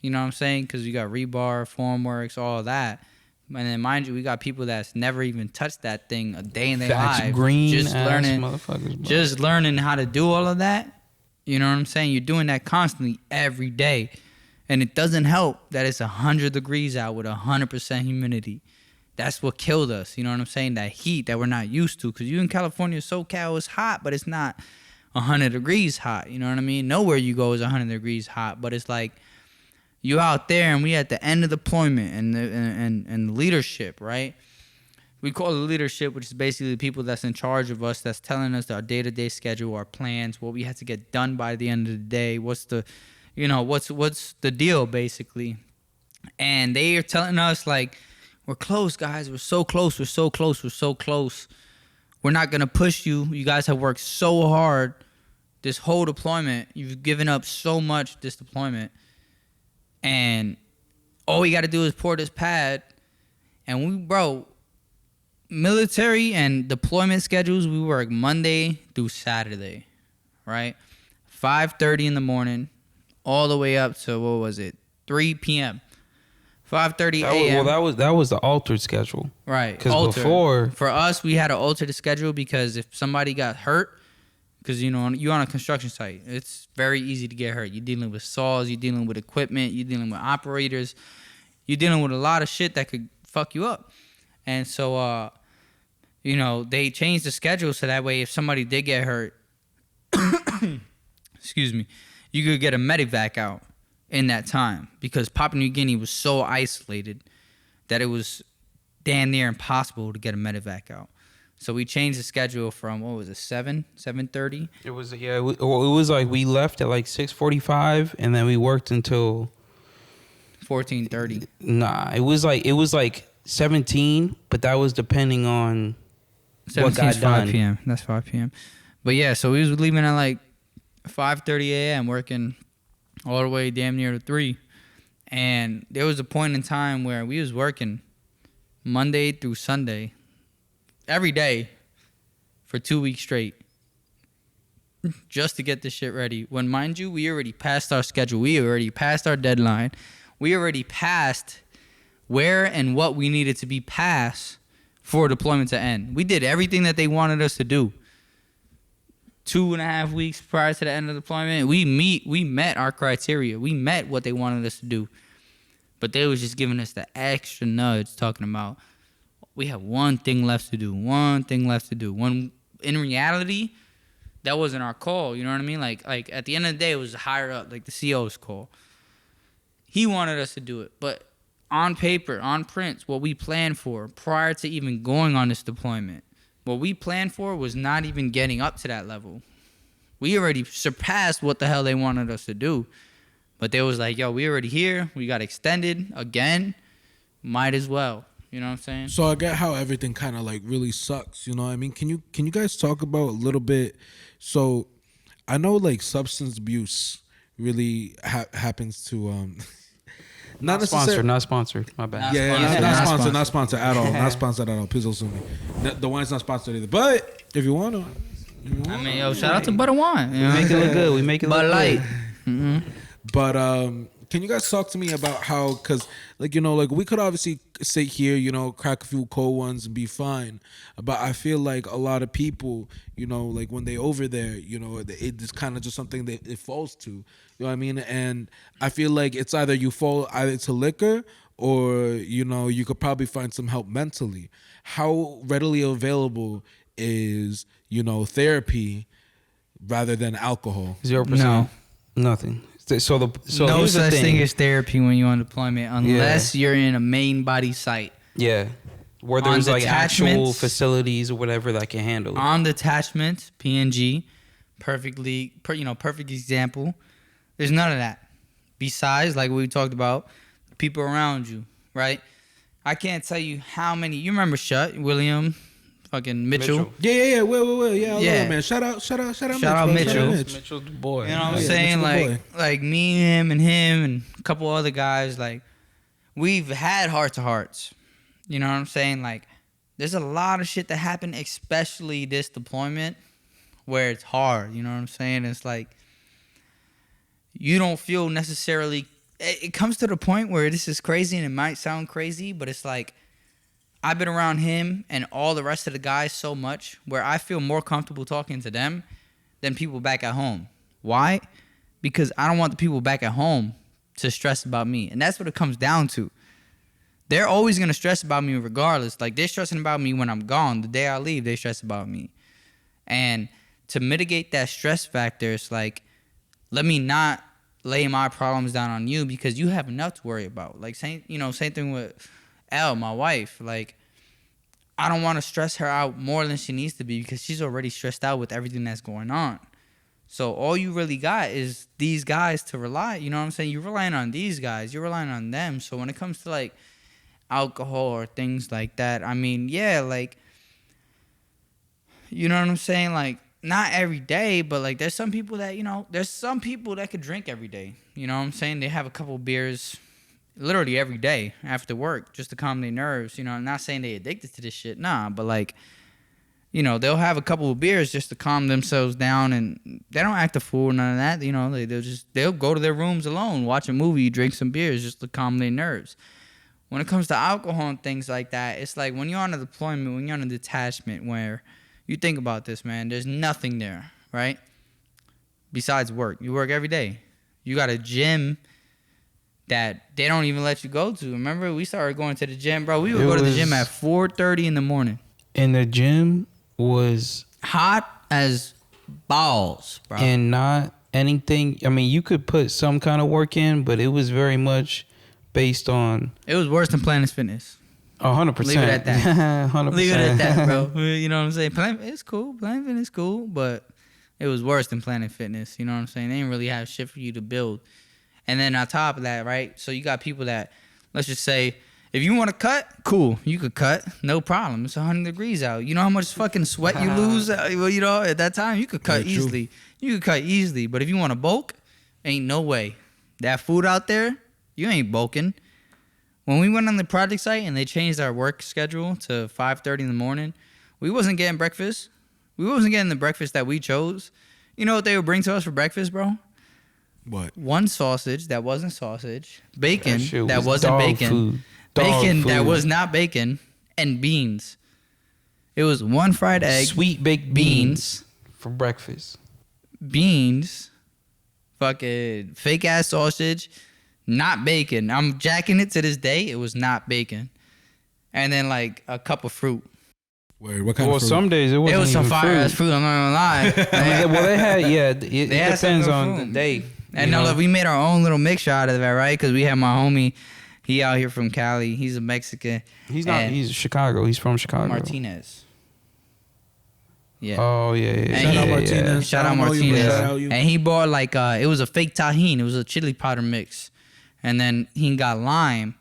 You know what I'm saying? Because you got rebar, formworks, all that. And then, mind you, we got people that's never even touched that thing a day in their Facts, life. green just ass learning, motherfuckers, bro. just learning how to do all of that. You know what I'm saying? You're doing that constantly every day. And it doesn't help that it's 100 degrees out with 100% humidity. That's what killed us. You know what I'm saying? That heat that we're not used to. Because you in California, SoCal is hot, but it's not 100 degrees hot. You know what I mean? Nowhere you go is 100 degrees hot. But it's like you out there and we at the end of deployment and the leadership, right? We call it leadership, which is basically the people that's in charge of us, that's telling us our day-to-day schedule, our plans, what we have to get done by the end of the day, what's the deal, basically. And they are telling us, like, we're close, guys. We're so close. We're so close. We're so close. We're not going to push you. You guys have worked so hard this whole deployment. You've given up so much this deployment. And all we got to do is pour this pad. And military and deployment schedules, we work Monday through Saturday, right? 5:30 in the morning, all the way up to 3 p.m. 5:30 a.m. Well, that was the altered schedule, right? Because before, for us, we had to alter the schedule because if somebody got hurt, because you're on a construction site, it's very easy to get hurt. You're dealing with saws, you're dealing with equipment, you're dealing with operators, you're dealing with a lot of shit that could fuck you up. And so, they changed the schedule so that way if somebody did get hurt, excuse me, you could get a medevac out in that time because Papua New Guinea was so isolated that it was damn near impossible to get a medevac out. So we changed the schedule from, 7:30? It was, it was like we left at like 6:45 and then we worked until 14:30. Nah, it was like 17, but that was depending on what got 5 done. p.m. That's 5 p.m. But yeah, so we was leaving at like 5:30 a.m. working all the way damn near to 3. And there was a point in time where we was working Monday through Sunday every day for 2 weeks straight just to get this shit ready. When, mind you, we already passed our schedule. We already passed our deadline. We already passed where and what we needed to be passed for deployment to end. We did everything that they wanted us to do. 2.5 weeks prior to the end of deployment, we met our criteria. We met what they wanted us to do. But they was just giving us the extra nudge, talking about we have one thing left to do. When in reality, that wasn't our call. You know what I mean? Like at the end of the day, it was higher up, like the CO's call. He wanted us to do it, but on paper, on print, what we planned for prior to even going on this deployment, what we planned for was not even getting up to that level. We already surpassed what the hell they wanted us to do. But they was like, yo, we already here. We got extended again. Might as well. You know what I'm saying? So I get how everything kind of like really sucks. You know what I mean? Can you guys talk about a little bit? So I know like substance abuse really happens to Not sponsored. My bad. Not sponsored at all. Not sponsored at all. Please don't sue me. The wine's not sponsored either. But if you want to, I mean, yo, shout out to Butter Wine. You know? We make it look good. We make it look Bud Light. good. Mm-hmm. But can you guys talk to me about how, because like, like we could obviously sit here, crack a few cold ones and be fine. But I feel like a lot of people, like when they over there, it's kind of just something that it falls to. You know what I mean? And I feel like it's either you fall either to liquor or, you could probably find some help mentally. How readily available is, therapy rather than alcohol? 0%. No. Nothing. So no here's the such thing. thing as therapy when you're on deployment unless you're in a main body site. Yeah. Where On there's like actual detachments- facilities or whatever that can handle it. On detachments, PNG, perfect example. There's none of that. Besides, like we talked about, people around you, right? I can't tell you how many. You remember William, fucking Mitchell. Yeah. Will. Yeah, Yeah. man. Shout out Shout Mitch, out bro. Mitchell. Shout out Mitch. Mitchell's the boy. You know what I'm Yeah, saying? Mitchell the Like me and him and a couple other guys, like we've had heart-to-hearts. You know what I'm saying? Like there's a lot of shit that happened, especially this deployment, where it's hard. You know what I'm saying? It's like you don't feel necessarily. It comes to the point where this is crazy and it might sound crazy, but it's like I've been around him and all the rest of the guys so much where I feel more comfortable talking to them than people back at home. Why? Because I don't want the people back at home to stress about me. And that's what it comes down to. They're always going to stress about me regardless. Like, they're stressing about me when I'm gone. The day I leave, they stress about me. And to mitigate that stress factor, it's like, let me not lay my problems down on you because you have enough to worry about. Like, same thing with Elle, my wife. Like, I don't want to stress her out more than she needs to be because she's already stressed out with everything that's going on. So all you really got is these guys to rely. You know what I'm saying? You're relying on these guys. You're relying on them. So when it comes to, like, alcohol or things like that, I mean, yeah, like, you know what I'm saying? Like, not every day, but, like, there's some people that could drink every day. You know what I'm saying? They have a couple beers literally every day after work just to calm their nerves. You know, I'm not saying they addicted to this shit. Nah, but, like, you know, they'll have a couple of beers just to calm themselves down, and they don't act a fool, none of that. You know, they'll go to their rooms alone, watch a movie, drink some beers just to calm their nerves. When it comes to alcohol and things like that, it's like when you're on a deployment, when you're on a detachment where you think about this, man, there's nothing there, right? Besides work. You work every day. You got a gym that they don't even let you go to. Remember, we started going to the gym, bro. We would go to the gym at 4:30 in the morning. And the gym was hot as balls, bro. And not anything. I mean, you could put some kind of work in, but it was very much based on. It was worse than Planet Fitness. 100%. Leave it at that. 100%. Leave it at that, bro. You know what I'm saying? Planet Fitness is cool. Planet Fitness is cool, but it was worse than Planet Fitness. You know what I'm saying? They didn't really have shit for you to build. And then on top of that, right? So you got people that, let's just say, if you want to cut, cool. You could cut. No problem. It's 100 degrees out. You know how much fucking sweat you lose? Well, you know, at that time, you could cut easily. You could cut easily. But if you want to bulk, ain't no way. That food out there, you ain't bulking. When we went on the project site and they changed our work schedule to 5:30 in the morning, we wasn't getting breakfast. We wasn't getting the breakfast that we chose. You know what they would bring to us for breakfast, bro? What? One sausage that wasn't sausage, bacon that was wasn't bacon, food. bacon Food. that was not bacon, and beans. It was one fried egg, Sweet baked beans for breakfast. Beans, fucking fake ass sausage, not bacon. I'm jacking it to this day. It was not bacon. And then like a cup of fruit. Wait, what kind of fruit? Some days it wasn't. It was some even fire ass fruit. I'm not gonna lie. Well, they had it had depends some on fruit. the day. And no, we made our own little mixture out of that, right? Because we had my homie. He out here from Cali. He's a Mexican. He's not. He's Chicago. He's from Chicago. Martinez. Yeah. Oh yeah. Shout out Martinez. Shout out Martinez. And he bought like it was a fake tahini. It was a chili powder mix, and then he got lime,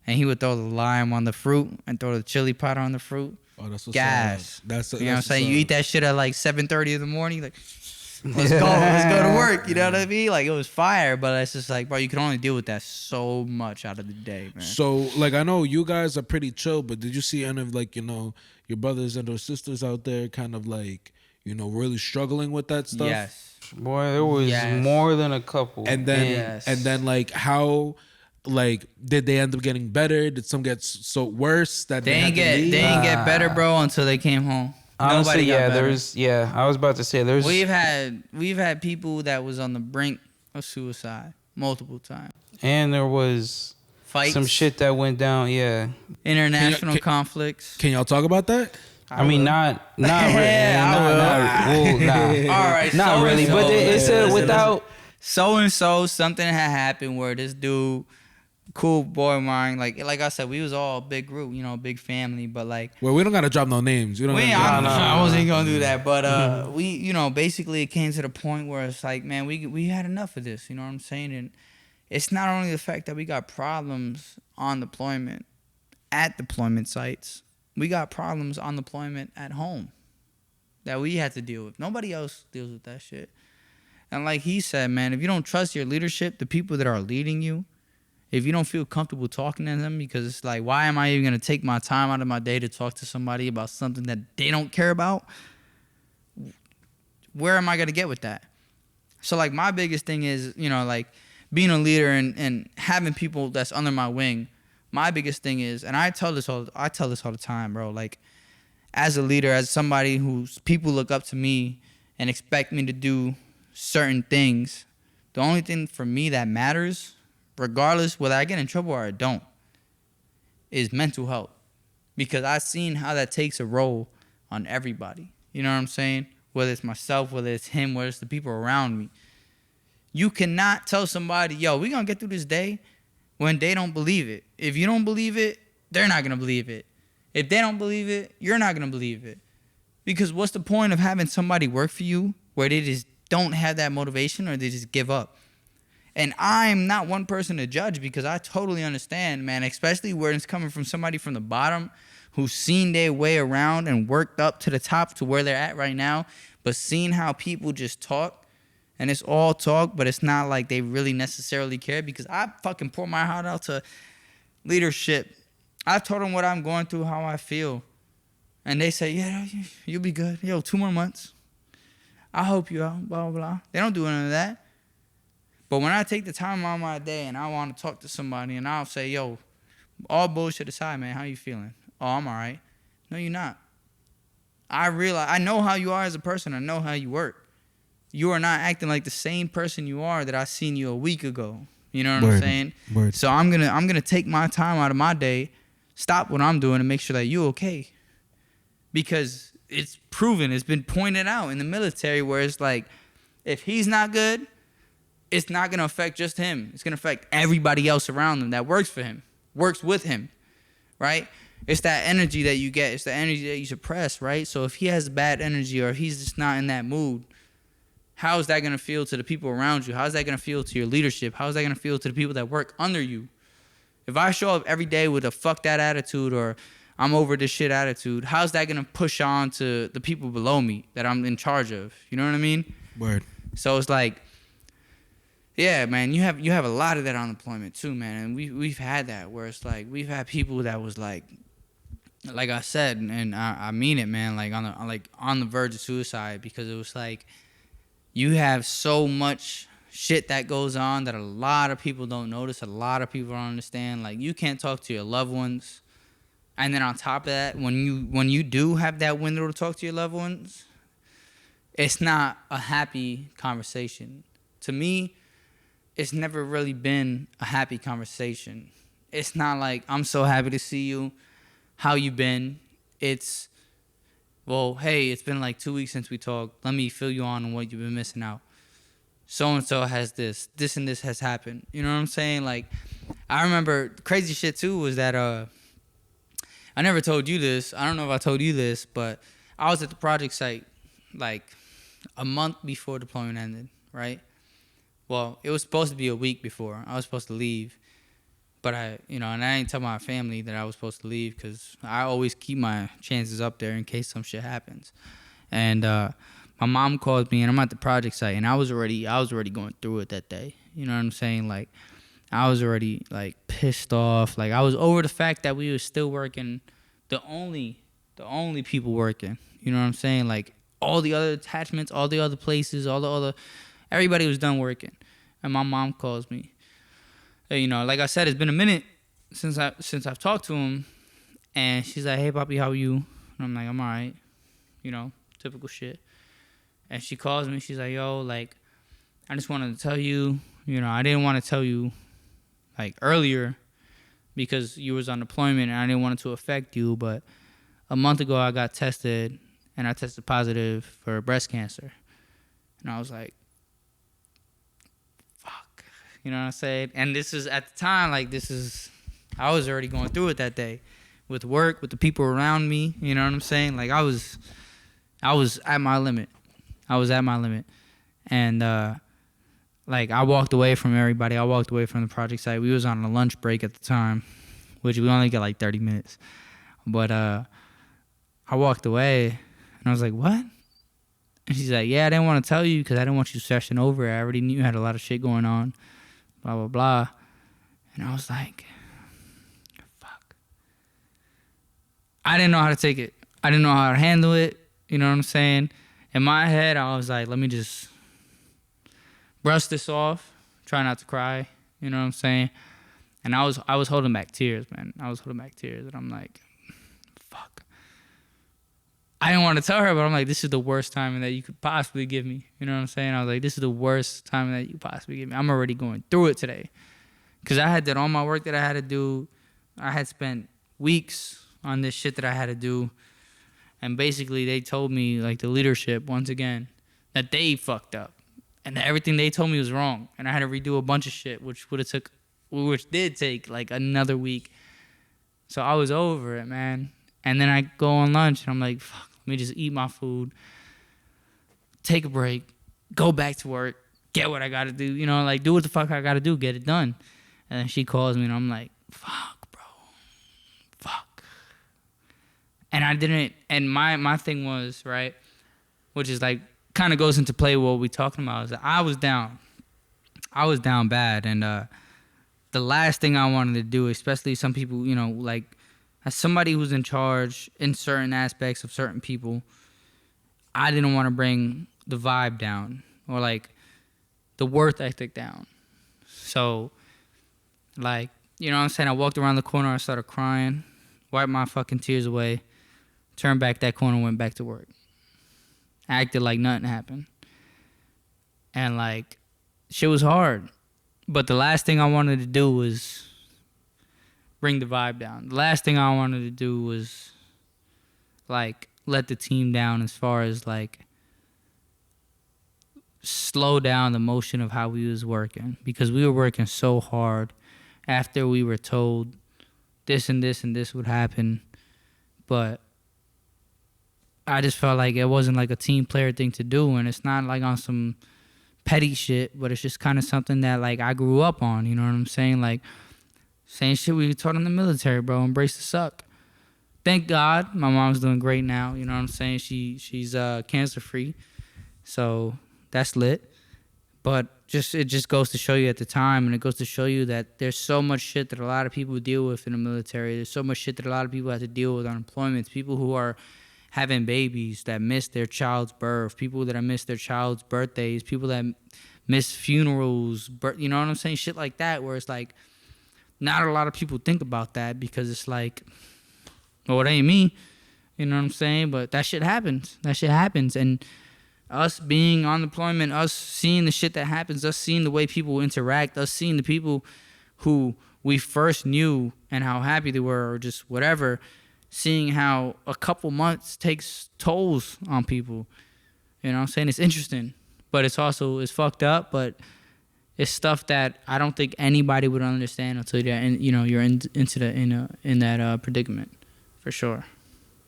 and he would throw the lime on the fruit and throw the chili powder on the fruit. Oh, that's what's gas. That's you know what I'm saying. You eat that shit at like 7:30 in the morning. Like, let's go to work. You know what I mean? Like, it was fire, but it's just like, bro, you can only deal with that so much out of the day, man. So, like, I know you guys are pretty chill, but did you see any of, like, you know, your brothers and or sisters out there kind of like, you know, really struggling with that stuff? Yes. Boy, there was more than a couple. And then like how, like, did they end up getting better? Did some get so worse that they ain't get better, bro, until they came home. Honestly, Nobody got better. I was about to say there's. We've had people that was on the brink of suicide multiple times. And there was fights, some shit that went down. Yeah, international conflicts. Can y'all talk about that? I mean, not really. All right, not really. But it said without so and so, something had happened where this dude, cool boy of mine, like I said, we was all a big group, you know, big family, but like, well, we don't gotta drop no names. I wasn't gonna do that, but we, you know, basically it came to the point where it's like, man, we had enough of this, you know what I'm saying? And it's not only the fact that we got problems on deployment at deployment sites, we got problems on deployment at home that we had to deal with. Nobody else deals with that shit. And like he said, man, if you don't trust your leadership, the people that are leading you, if you don't feel comfortable talking to them, because it's like, why am I even going to take my time out of my day to talk to somebody about something that they don't care about? Where am I going to get with that? So like my biggest thing is, you know, like being a leader and having people that's under my wing my biggest thing is, and I tell this all the time, bro. Like, as a leader, as somebody who's people look up to me and expect me to do certain things, the only thing for me that matters, regardless whether I get in trouble or I don't, is mental health. Because I've seen how that takes a role on everybody. You know what I'm saying? Whether it's myself, whether it's him, whether it's the people around me. You cannot tell somebody, yo, we're going to get through this day when they don't believe it. If you don't believe it, they're not going to believe it. If they don't believe it, you're not going to believe it. Because what's the point of having somebody work for you where they just don't have that motivation or they just give up? And I'm not one person to judge because I totally understand, man, especially where it's coming from somebody from the bottom who's seen their way around and worked up to the top to where they're at right now, but seeing how people just talk, and it's all talk, but it's not like they really necessarily care, because I fucking pour my heart out to leadership. I've told them what I'm going through, how I feel, and they say, yeah, you'll be good. Yo, 2 more months. I hope you out, blah, blah, blah. They don't do none of that. But when I take the time on my day and I want to talk to somebody and I'll say, yo, all bullshit aside, man, how you feeling? Oh, I'm all right. No, you're not. I know how you are as a person. I know how you work. You are not acting like the same person you are that I seen you a week ago. You know what I'm saying? Word. So I'm gonna take my time out of my day, stop what I'm doing, and make sure that you're okay. Because it's proven, it's been pointed out in the military where it's like, if he's not good, it's not gonna affect just him. It's gonna affect everybody else around him that works for him, works with him, right? It's that energy that you get. It's the energy that you suppress, right? So if he has bad energy or if he's just not in that mood, how is that going to feel to the people around you? How is that going to feel to your leadership? How is that going to feel to the people that work under you? If I show up every day with a fuck that attitude or I'm over this shit attitude, how's that going to push on to the people below me that I'm in charge of? You know what I mean? Word. So it's like, yeah, man, you have a lot of that on deployment too, man. And we've had that where it's like we've had people that was like I said, and I mean it, man, like on the verge of suicide, because it was like you have so much shit that goes on that a lot of people don't notice, a lot of people don't understand. Like, you can't talk to your loved ones, and then on top of that, when you do have that window to talk to your loved ones, it's not a happy conversation. To me, it's never really been a happy conversation. It's not like, I'm so happy to see you. How you been? It's, well, hey, it's been like 2 weeks since we talked. Let me fill you on what you've been missing out. So-and-so has this and this has happened. You know what I'm saying? Like, I remember crazy shit too was that I never told you this. I don't know if I told you this, but I was at the project site like a month before deployment ended, right? Well, it was supposed to be a week before. I was supposed to leave. But and I didn't tell my family that I was supposed to leave because I always keep my chances up there in case some shit happens. And my mom called me, and I'm at the project site, and I was already going through it that day. You know what I'm saying? Like, I was already like pissed off. Like, I was over the fact that we were still working, the only people working. You know what I'm saying? Like, all the other attachments, all the other places, everybody was done working. And my mom calls me. Like I said, it's been a minute since I've talked to him, and she's like, "Hey, Papi, how are you?" And I'm like, "I'm all right," typical shit. And she calls me, she's like, "Yo, like, I just wanted to tell you, I didn't want to tell you, like, earlier because you was on deployment and I didn't want it to affect you, but a month ago I got tested and I tested positive for breast cancer." And I was like, you know what I'm saying? And this is, at the time, I was already going through it that day with work, with the people around me. You know what I'm saying? Like, I was at my limit. And, I walked away from everybody. I walked away from the project site. We was on a lunch break at the time, which we only got like 30 minutes. But I walked away, and I was like, "What?" And she's like, "Yeah, I didn't want to tell you because I didn't want you stressing over it. I already knew you had a lot of shit going on. Blah, blah, blah." And I was like, fuck. I didn't know how to take it. I didn't know how to handle it. You know what I'm saying? In my head, I was like, let me just brush this off. Try not to cry. You know what I'm saying? And I was holding back tears, man. I was holding back tears, and I'm like, fuck. I didn't want to tell her, but I'm like, this is the worst timing that you could possibly give me. You know what I'm saying? I was like, this is the worst timing that you could possibly give me. I'm already going through it today. Because I had done all my work that I had to do. I had spent weeks on this shit that I had to do. And basically, they told me, like, the leadership, once again, that they fucked up. And that everything they told me was wrong. And I had to redo a bunch of shit, which did take, like, another week. So I was over it, man. And then I go on lunch, and I'm like, fuck, let me just eat my food, take a break, go back to work, get what I got to do, you know, like, do what the fuck I got to do, get it done. And then she calls me, and I'm like, fuck, bro, fuck. And I didn't, and my thing was, right, which is, like, kind of goes into play with what we talking about, is that I was down bad, and the last thing I wanted to do, especially some people, you know, like, as somebody who's in charge in certain aspects of certain people, I didn't want to bring the vibe down or, like, the worth ethic down. So, like, you know what I'm saying? I walked around the corner, I started crying, wiped my fucking tears away, turned back that corner, went back to work. Acted like nothing happened. And, like, shit was hard. But the last thing I wanted to do was bring the vibe down. The last thing I wanted to do was, like, let the team down as far as, like, slow down the motion of how we was working. Because we were working so hard after we were told this and this and this would happen. But I just felt like it wasn't, like, a team player thing to do. And it's not, like, on some petty shit, but it's just kind of something that, like, I grew up on. You know what I'm saying? Like, same shit we taught in the military, bro. Embrace the suck. Thank God my mom's doing great now. You know what I'm saying? She's cancer free. So that's lit. But it just goes to show you at the time, and it goes to show you that there's so much shit that a lot of people deal with in the military. There's so much shit that a lot of people have to deal with on employments. People who are having babies that miss their child's birth, people that miss their child's birthdays, people that miss funerals, you know what I'm saying? Shit like that, where it's like, not a lot of people think about that because it's like, well, it ain't me. You know what I'm saying? But that shit happens. And us being on deployment, us seeing the shit that happens, us seeing the way people interact, us seeing the people who we first knew and how happy they were or just whatever, seeing how a couple months takes tolls on people. You know what I'm saying? It's interesting. But it's fucked up, but it's stuff that I don't think anybody would understand until you're in that predicament, for sure.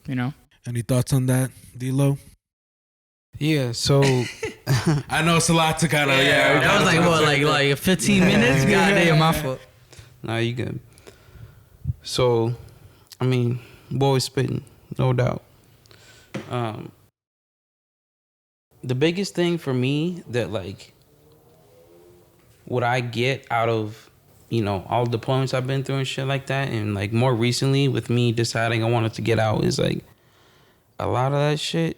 You know. Any thoughts on that, DLO? Yeah. So I know it's a lot to kind of That was like what, like 15 minutes? Goddamn, my fault. Nah, you good. So, I mean, boy spitting, no doubt. The biggest thing for me that, like, what I get out of, you know, all the deployments I've been through and shit like that, and, like, more recently with me deciding I wanted to get out, is, like, a lot of that shit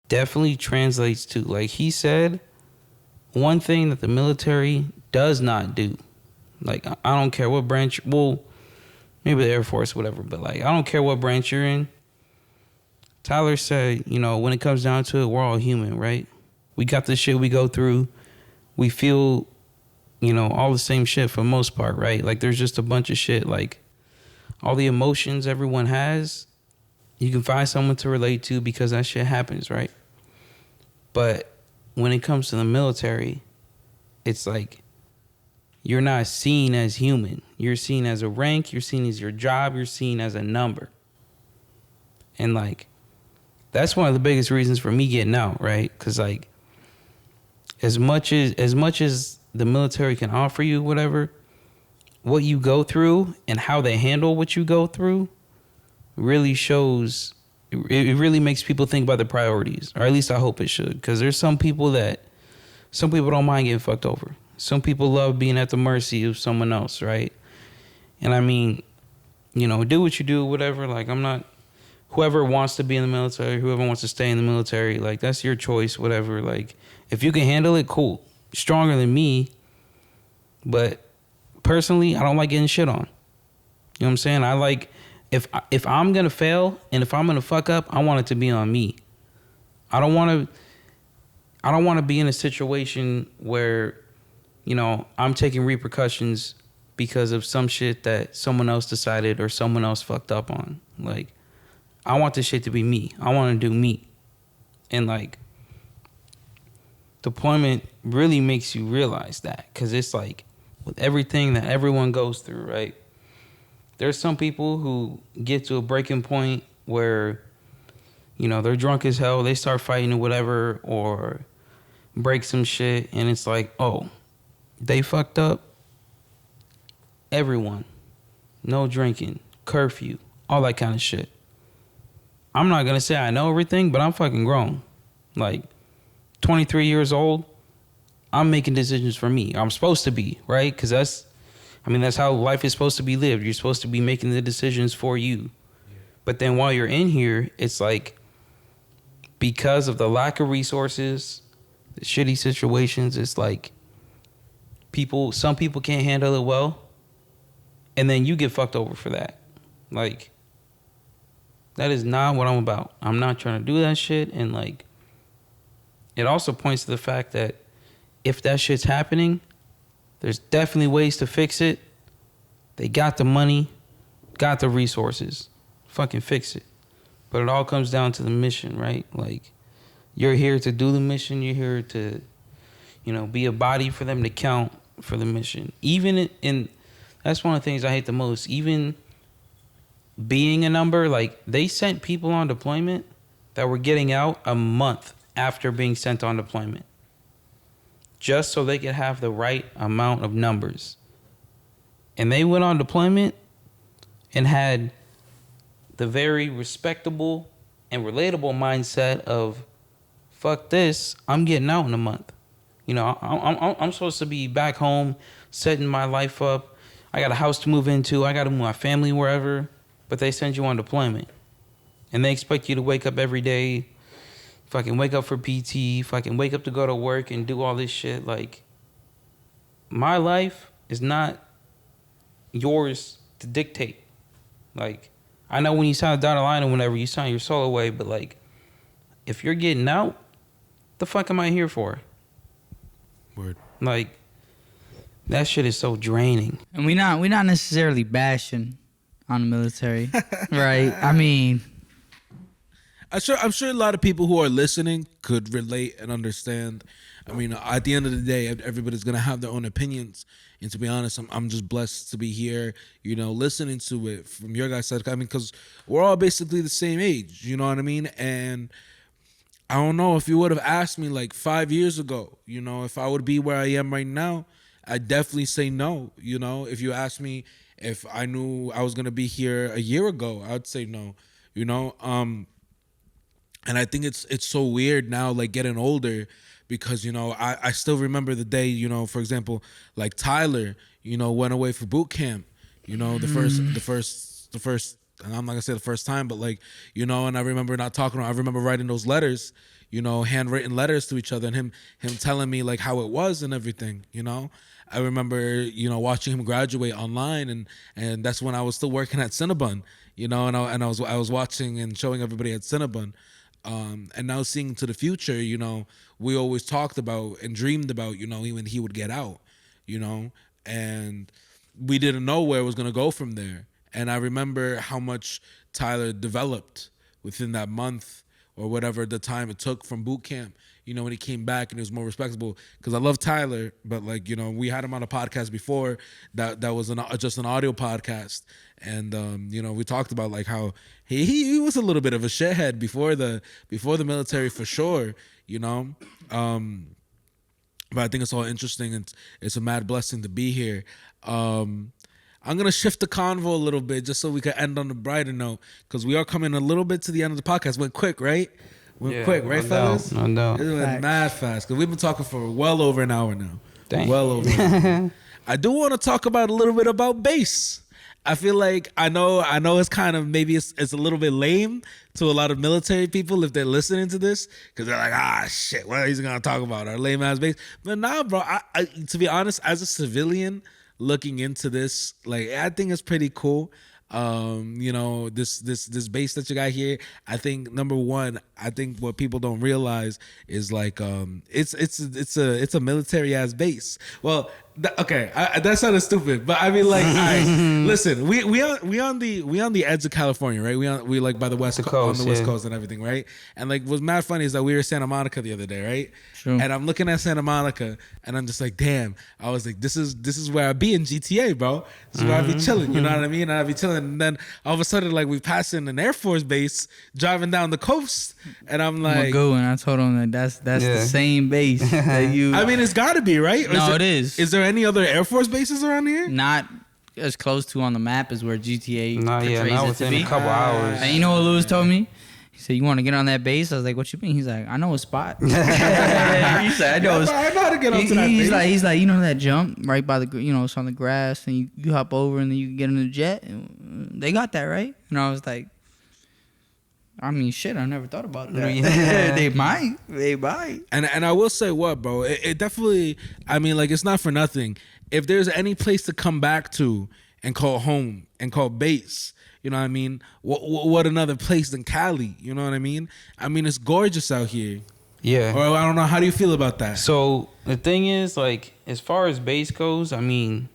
definitely translates to, like he said, one thing that the military does not do. Like, I don't care what branch, well, maybe the Air Force, whatever, but, like, I don't care what branch you're in. Tyler said, you know, when it comes down to it, we're all human, right? We got the shit we go through. We feel, you know, all the same shit for the most part, right? Like, there's just a bunch of shit, like, all the emotions everyone has, you can find someone to relate to because that shit happens, right? But when it comes to the military, it's like, you're not seen as human. You're seen as a rank. You're seen as your job. You're seen as a number. And, like, that's one of the biggest reasons for me getting out, right? Because, like, as much as the military can offer you, whatever, what you go through and how they handle what you go through really shows, it really makes people think about their priorities, or at least I hope it should. Because there's some people don't mind getting fucked over. Some people love being at the mercy of someone else, right? And I mean, you know, do what you do, whatever. Like, I'm not, whoever wants to be in the military, whoever wants to stay in the military, like, that's your choice, whatever. Like, if you can handle it, cool. Stronger than me, but personally, I don't like getting shit on. You know what I'm saying? I like, if I'm gonna fail and if I'm gonna fuck up, I want it to be on me. I don't want to be in a situation where, you know, I'm taking repercussions because of some shit that someone else decided or someone else fucked up on. Like, I want this shit to be me. I want to do me. And like, deployment really makes you realize that, because it's like, with everything that everyone goes through, right? There's some people who get to a breaking point where, you know, they're drunk as hell, they start fighting or whatever, or break some shit, and it's like, oh, they fucked up. Everyone, no drinking, curfew, all that kind of shit. I'm not gonna say I know everything, but I'm fucking grown. Like, 23 years old, I'm making decisions for me. I'm supposed to be, right? Because that's how life is supposed to be lived. You're supposed to be making the decisions for you. Yeah. But then while you're in here, it's like, because of the lack of resources, the shitty situations, it's like, some people can't handle it well, and then you get fucked over for that. Like, that is not what I'm about. I'm not trying to do that shit. And like, it also points to the fact that if that shit's happening, there's definitely ways to fix it. They got the money, got the resources. Fucking fix it. But it all comes down to the mission, right? Like, you're here to do the mission. You're here to, you know, be a body for them to count for the mission. Even in that's one of the things I hate the most. Even being a number, like, they sent people on deployment that were getting out a month after being sent on deployment, just so they could have the right amount of numbers. And they went on deployment and had the very respectable and relatable mindset of, fuck this, I'm getting out in a month. You know, I'm supposed to be back home, setting my life up. I got a house to move into. I got to move my family wherever. But they send you on deployment. And they expect you to wake up every day, fucking wake up for PT, fucking wake up to go to work and do all this shit. Like, my life is not yours to dictate. Like, I know when you sign a dotted line or whenever you sign your soul away, but like, if you're getting out, the fuck am I here for? Word. Like, that shit is so draining. And we not necessarily bashing on the military, right? I mean, I'm sure a lot of people who are listening could relate and understand. I mean, at the end of the day, everybody's gonna have their own opinions. And to be honest, I'm just blessed to be here, you know, listening to it from your guys' side. I mean, because we're all basically the same age, you know what I mean? And I don't know, if you would have asked me like 5 years ago, you know, if I would be where I am right now, I'd definitely say no. You know, if you asked me if I knew I was gonna be here a year ago, I'd say no. You know, and I think it's so weird now, like, getting older, because, you know, I still remember the day, you know, for example, like Tyler, you know, went away for boot camp. You know, the first. And I'm not gonna say the first time, but like, you know, and I remember not talking to him. I remember writing those letters, you know, handwritten letters to each other, and him telling me like how it was and everything, you know. I remember, you know, watching him graduate online, and that's when I was still working at Cinnabon, you know, and I was watching and showing everybody at Cinnabon. And now seeing to the future, you know, we always talked about and dreamed about, you know, when he would get out, you know, and we didn't know where it was gonna go from there. And I remember how much Tyler developed within that month or whatever the time it took from boot camp, you know, when he came back and he was more respectable. Because I love Tyler, but like, you know, we had him on a podcast before that was just an audio podcast. And, you know, we talked about like how he was a little bit of a shithead before the military, for sure, you know. But I think it's all interesting, and it's a mad blessing to be here. I'm going to shift the convo a little bit just so we can end on a brighter note, because we are coming a little bit to the end of the podcast. Went quick, right? Quick, right, fellas? No doubt. It went mad fast, because we've been talking for well over an hour now. Dang. Well over an hour. I do want to talk about a little bit about bass. I feel like I know it's kind of, maybe it's a little bit lame to a lot of military people if they're listening to this, because they're like, shit, what are you gonna talk about, our lame ass bass? But nah, bro, I to be honest, as a civilian, looking into this. Like, I think it's pretty cool. You know, this base that you got here. I think number one, I think what people don't realize is like it's a military ass base. Well, that sounded stupid, but I mean, like, all right, listen, we on the edge of California, right? We like by the west coast, on the west coast and everything, right? And like what's mad funny is that we were in Santa Monica the other day, right? True. And I'm looking at Santa Monica, and I'm just like, damn. I was like, this is where I be in GTA, bro. This is where I be chilling. You know what I mean? And I be chilling, and then all of a sudden, like, we passing an Air Force base driving down the coast, and I'm like, go, and I told him that that's the same base that you. I mean, it's got to be, right? No, it is. Is there any other Air Force bases around here? Not as close to on the map as where GTA not within a couple hours. And you know what Lewis told me? He said, "You want to get on that base?" I was like, "What you mean?" He's like, "I know a spot." He said, "I know." I know how to get onto that base. He's like, you know that jump right by the, you know, it's on the grass, and you hop over, and then you can get in the jet. And they got that, right? And I was like, I mean, shit, I never thought about that. Yeah. They might. And I will say what, bro, it definitely, I mean, like, it's not for nothing. If there's any place to come back to and call home and call base, you know what I mean? What another place than Cali? You know what I mean? I mean, it's gorgeous out here. Yeah. Or I don't know. How do you feel about that? So the thing is, like, as far as base goes, I mean,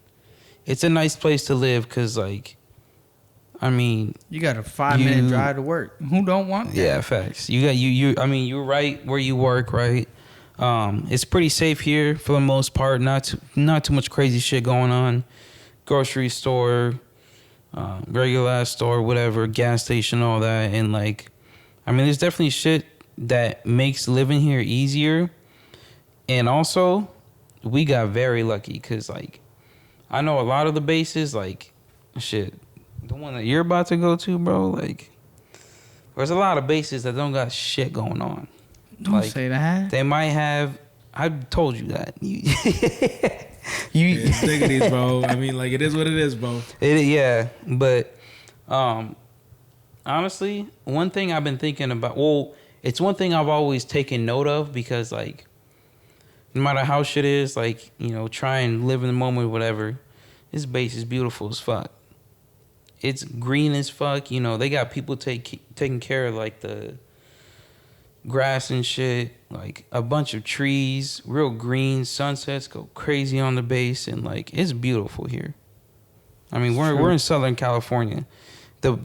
it's a nice place to live because, like, I mean, You got a 5-minute drive to work. Who don't want that? yeah, facts. You got you. I mean, you're right where you work, right? It's pretty safe here for the most part. Not too much crazy shit going on. Grocery store, regular ass store, whatever, gas station, all that, and like, I mean, there's definitely shit that makes living here easier. And also, we got very lucky because, like, I know a lot of the bases, like, shit, the one that you're about to go to, bro, like, there's a lot of bases that don't got shit going on. Don't like, say that. They might have. I told you that. It's diggities, bro. I mean, like, it is what it is, bro. Yeah, but honestly, one thing I've been thinking about. Well, it's one thing I've always taken note of because, like, no matter how shit is, like, you know, try and live in the moment, whatever. This base is beautiful as fuck. It's green as fuck. You know, they got people taking care of, like, the grass and shit, like a bunch of trees, real green. Sunsets go crazy on the base, and like, it's beautiful here. I mean, we're in Southern California. The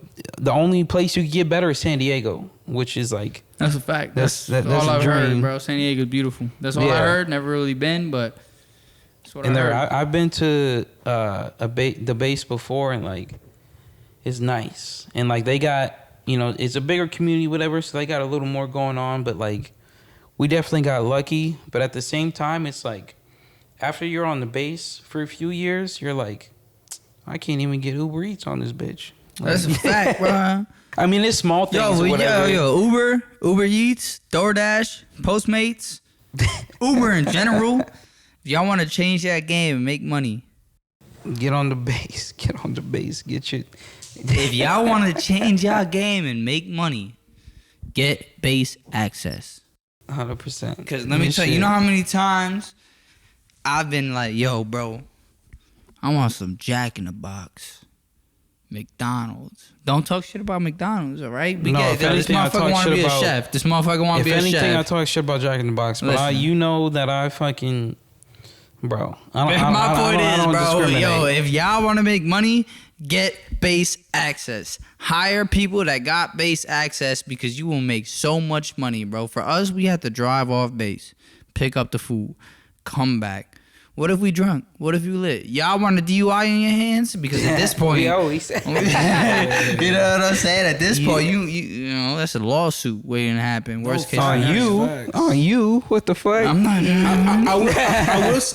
only place you can get better is San Diego, which is like, that's a fact. That's all I've dream. heard, bro. San Diego's beautiful. That's all I heard. Never really been, but that's what I heard. I've been to the base before, and like, it's nice, and like, they got, you know, it's a bigger community, whatever, so they got a little more going on, but like, we definitely got lucky. But at the same time, it's like, after you're on the base for a few years, you're like, I can't even get Uber Eats on this bitch. Like, That's a fact, bro. I mean, it's small things or whatever. Uber Eats, DoorDash, Postmates, Uber in general. If y'all want to change that game and make money, Get on the base. Get on the base. Get your... If y'all want to change y'all game and make money, get base access. 100%. Because let me tell you, you know how many times I've been like, yo, bro, I want some Jack in the Box. McDonald's. Don't talk shit about McDonald's, all right? No, This motherfucker want to be a chef. This motherfucker want to be a chef. If anything, I talk shit about Jack in the Box. But you know that I fucking... Bro. My point is, bro, yo, if y'all want to make money, get base access. Hire people that got base access because you will make so much money, bro. For us, we have to drive off base, pick up the food, come back. What if we drunk? What if you lit? Y'all want a DUI in your hands? Because at this point, you know what I'm saying? At this point, you know, that's a lawsuit waiting to happen. Worst case scenario. On you? What the fuck? I'm not.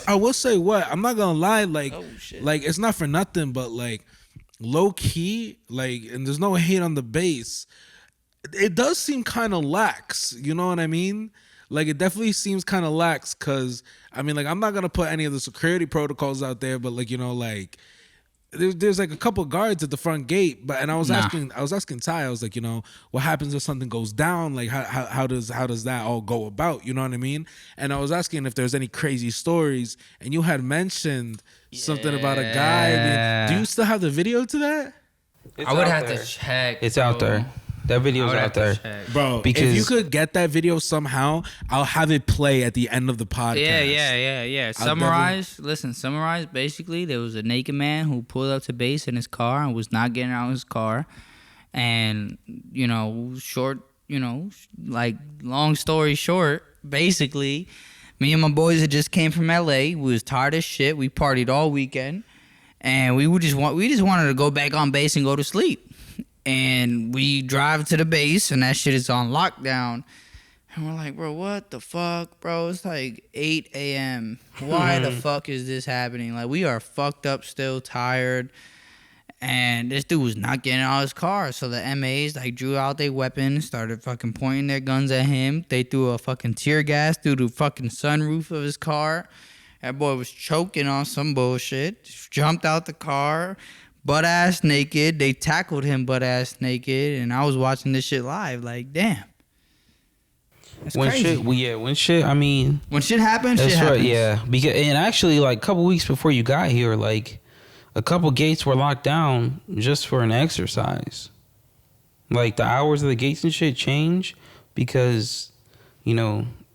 I will say what? I'm not gonna lie. Like, like, it's not for nothing, but like, low key, like, and there's no hate on the base. It does seem kind of lax. You know what I mean? Like, it definitely seems kind of lax because, I mean, like, I'm not going to put any of the security protocols out there, but, like, you know, like, there's like, a couple guards at the front gate, and I was asking Ty, I was like, you know, what happens if something goes down? Like, how does that all go about? You know what I mean? And I was asking if there's any crazy stories, and you had mentioned something about a guy. I mean, do you still have the video to that? I would have to check. It's out there. That video's out there, bro. Because if you could get that video somehow, I'll have it play at the end of the podcast. Yeah. Summarize. Basically, there was a naked man who pulled up to base in his car and was not getting out of his car, and long story short, basically, me and my boys had just came from LA. We was tired as shit. We partied all weekend, and we just wanted to go back on base and go to sleep. And we drive to the base, and that shit is on lockdown. And we're like, bro, what the fuck, bro? It's like 8 a.m. Why the fuck is this happening? Like, we are fucked up, still tired. And this dude was not getting out of his car. So the MAs, like, drew out their weapons, started fucking pointing their guns at him. They threw a fucking tear gas through the fucking sunroof of his car. That boy was choking on some bullshit. Jumped out the car. Butt-ass naked. They tackled him butt-ass naked, and I was watching this shit live. Like, damn. That's crazy. When shit happens, shit happens. Right, yeah. And actually, like, a couple weeks before you got here, like, a couple gates were locked down just for an exercise. Like, the hours of the gates and shit change because,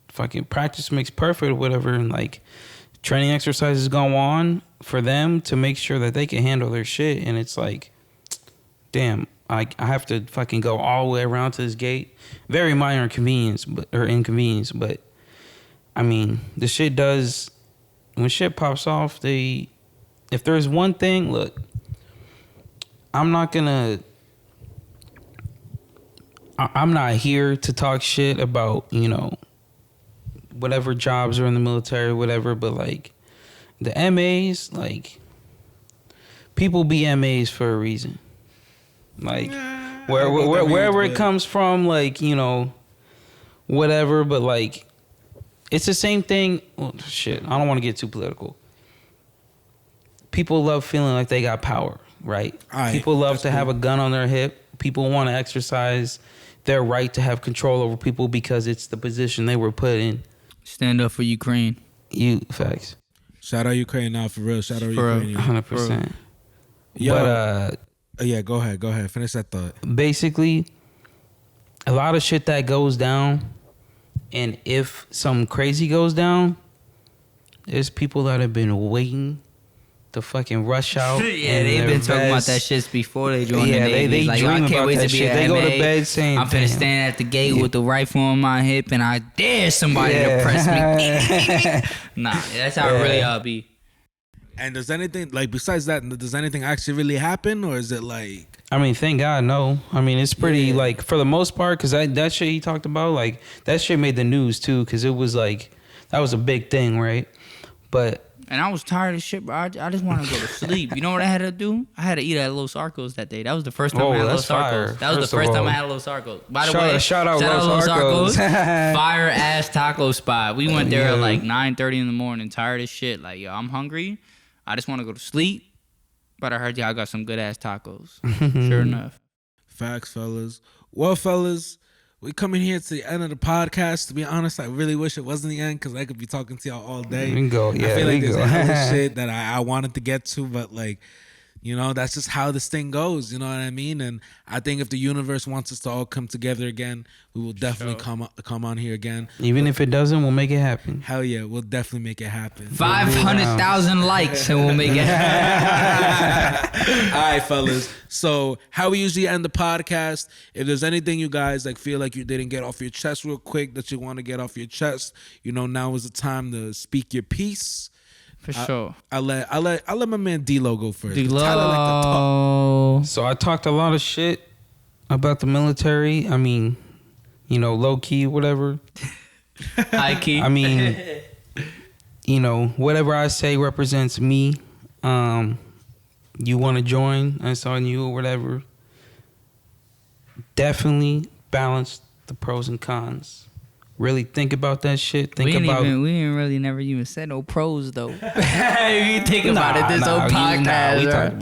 fucking practice makes perfect or whatever, and, like, training exercises go on for them to make sure that they can handle their shit. And it's like, damn, I have to fucking go all the way around to this gate. Very minor inconvenience, but I mean, the shit does, when shit pops off, if there's one thing, look, I'm not here to talk shit about, whatever jobs are in the military or whatever, but like, the MAs, like, people be MAs for a reason. Like, wherever it comes from, like, whatever, but like, it's the same thing. Well, shit, I don't want to get too political. People love feeling like they got power, right? People love to have a gun on their hip. People want to exercise their right to have control over people because it's the position they were put in. Stand up for Ukraine. Facts. Shout out Ukraine now, for real. Shout out Ukraine. 100%. But yeah, go ahead. Finish that thought. Basically, a lot of shit that goes down, and if something crazy goes down, there's people that have been waiting to fucking rush out. Yeah, they've been talking about that shit before they joined the Navy. They like, dream I can't about wait that to be shit. an They go MA. to bed saying, I'm finna stand at the gate with the rifle on my hip, and I dare somebody to press me. Nah, that's how it really be. And does anything, like, besides that, does anything actually really happen, or is it like? I mean, thank God, no. I mean, it's pretty, like, for the most part, because that shit he talked about, like, that shit made the news, too, because it was, like, that was a big thing, right? But... And I was tired of shit, bro. I just want to go to sleep. You know what I had to do? I had to eat at Los Arcos that day. That was the first time I had Los Arcos. That was the first time I had Los Arcos. By the way, shout out Los Arcos. Fire ass taco spot. We went there at like 9:30 in the morning, tired as shit. Like, yo, I'm hungry. I just want to go to sleep. But I heard y'all got some good ass tacos. Sure enough. Facts, fellas. Well, fellas, we coming here to the end of the podcast. To be honest, I really wish it wasn't the end because I could be talking to y'all all day. We can go. Yeah, I feel like there's a hell of shit that I wanted to get to, but like, that's just how this thing goes. You know what I mean? And I think if the universe wants us to all come together again, we will definitely come on here again. Even if it doesn't, we'll make it happen. Hell yeah, we'll definitely make it happen. 500,000 likes and we'll make it happen. All right, fellas. So how we usually end the podcast, if there's anything you guys like feel like you didn't get off your chest real quick that you want to get off your chest, now is the time to speak your piece. For sure. I'll let my man DLO go first. DLO. So I talked a lot of shit about the military. I mean, low key, whatever. High key. I mean, whatever I say represents me. You want to join, that's on you or whatever. Definitely balance the pros and cons. Really think about that shit. We ain't really never even said no pros though. You think about it, this whole podcast.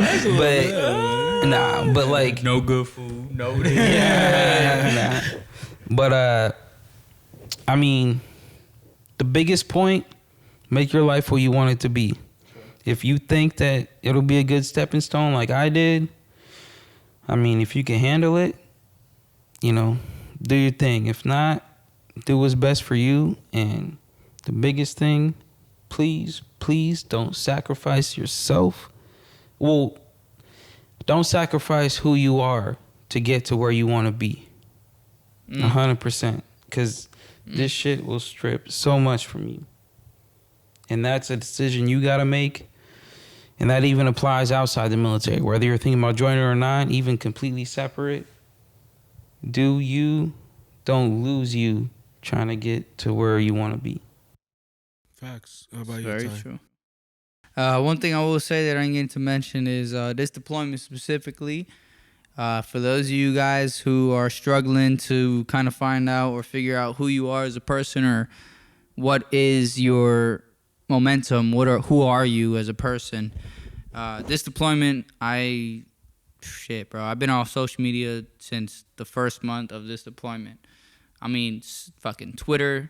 But like no good food, no. But I mean, the biggest point: make your life what you want it to be. if you think that it'll be a good stepping stone like I did, I mean, if you can handle it, you know, do your thing. If not, do what's best for you. And the biggest thing, please don't sacrifice yourself. Well, don't sacrifice who you are to get to where you want to be. 100%. Because this shit will strip so much from you. And that's a decision you got to make. And that even applies outside the military. Whether you're thinking about joining or not, even completely separate, do you, don't lose you trying to get to where you want to be. Facts. How about you, Very Ty? true. One thing I will say that I didn't get to mention is this deployment specifically. For those of you guys who are struggling to kind of find out or figure out who you are as a person or what is your momentum, who are you as a person, this deployment, I've been off social media since the first month of this deployment. I mean, fucking Twitter,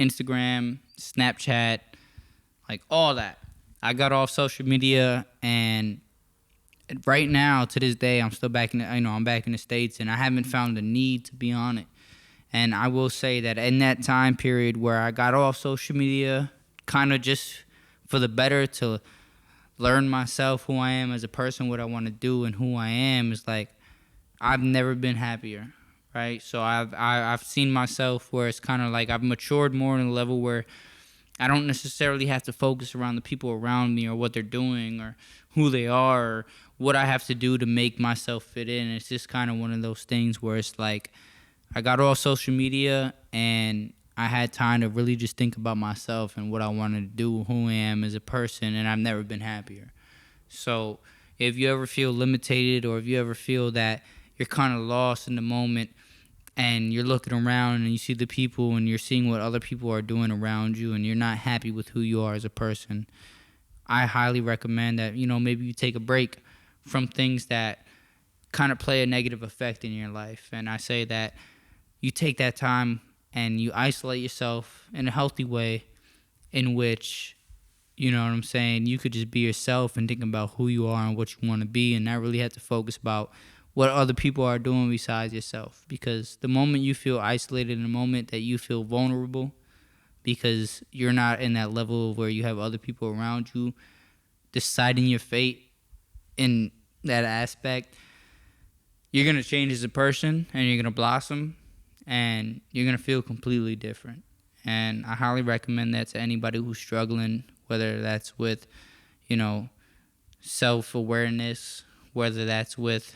Instagram, Snapchat, like all that. I got off social media, and right now, to this day, I'm still back I'm back in the States, and I haven't found the need to be on it. And I will say that in that time period where I got off social media, kind of just for the better to learn myself, who I am as a person, what I want to do, and who I am, is like I've never been happier, right? So I've seen myself where it's kind of like I've matured more on a level where I don't necessarily have to focus around the people around me or what they're doing or who they are or what I have to do to make myself fit in. It's just kind of one of those things where it's like I got off social media and I had time to really just think about myself and what I wanted to do, who I am as a person, and I've never been happier. So if you ever feel limited or if you ever feel that you're kind of lost in the moment and you're looking around and you see the people and you're seeing what other people are doing around you and you're not happy with who you are as a person, I highly recommend that, maybe you take a break from things that kind of play a negative effect in your life. And I say that you take that time and you isolate yourself in a healthy way in which, you know what I'm saying, you could just be yourself and think about who you are and what you want to be and not really have to focus about what other people are doing besides yourself. Because the moment you feel isolated, in the moment that you feel vulnerable because you're not in that level where you have other people around you deciding your fate in that aspect, you're going to change as a person and you're going to blossom and you're going to feel completely different. And I highly recommend that to anybody who's struggling, whether that's with, self-awareness, whether that's with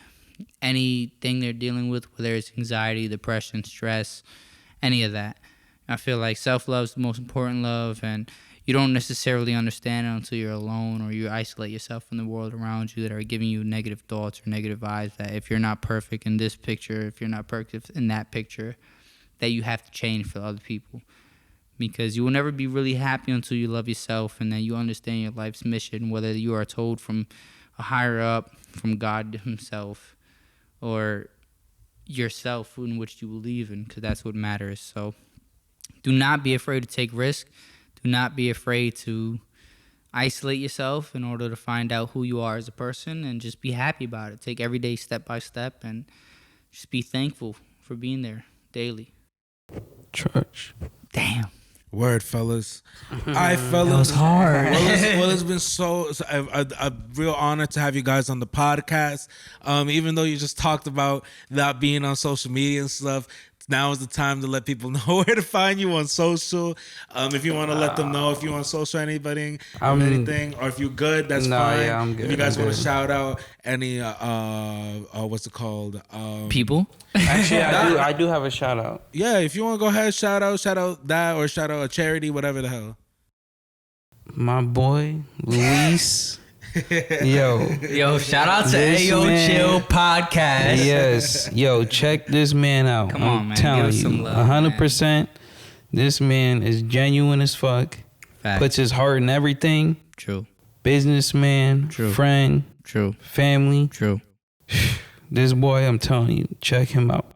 anything they're dealing with, whether it's anxiety, depression, stress, any of that. I feel like self-love is the most important love, and you don't necessarily understand it until you're alone or you isolate yourself from the world around you that are giving you negative thoughts or negative vibes that if you're not perfect in this picture, if you're not perfect in that picture, that you have to change for other people. Because you will never be really happy until you love yourself and then you understand your life's mission, whether you are told from a higher up, from God himself, or yourself in which you believe in, because that's what matters. So do not be afraid to take risks. Do not be afraid to isolate yourself in order to find out who you are as a person, and just be happy about it. Take every day step by step and just be thankful for being there daily. Church. Damn. Word, fellas. All right, fellas. That was hard. Well, it's been a real honor to have you guys on the podcast. Even though you just talked about not being on social media and stuff, now is the time to let people know where to find you on social. If you want to let them know if you on social anything, or if you're good, that's fine. Yeah, I'm good. If you guys want to shout out any, what's it called? People? Actually, I do have a shout out. Yeah, if you want to go ahead, shout out that, or shout out a charity, whatever the hell. My boy, Luis. Yo, shout out to Ayo Chill Podcast. Yes. Yo, check this man out. Come on, man. Telling Give us you, some love, 100%. This man is genuine as fuck. Fact. Puts his heart in everything. True. Businessman, True. friend, True. family. True. This boy, I'm telling you, check him out.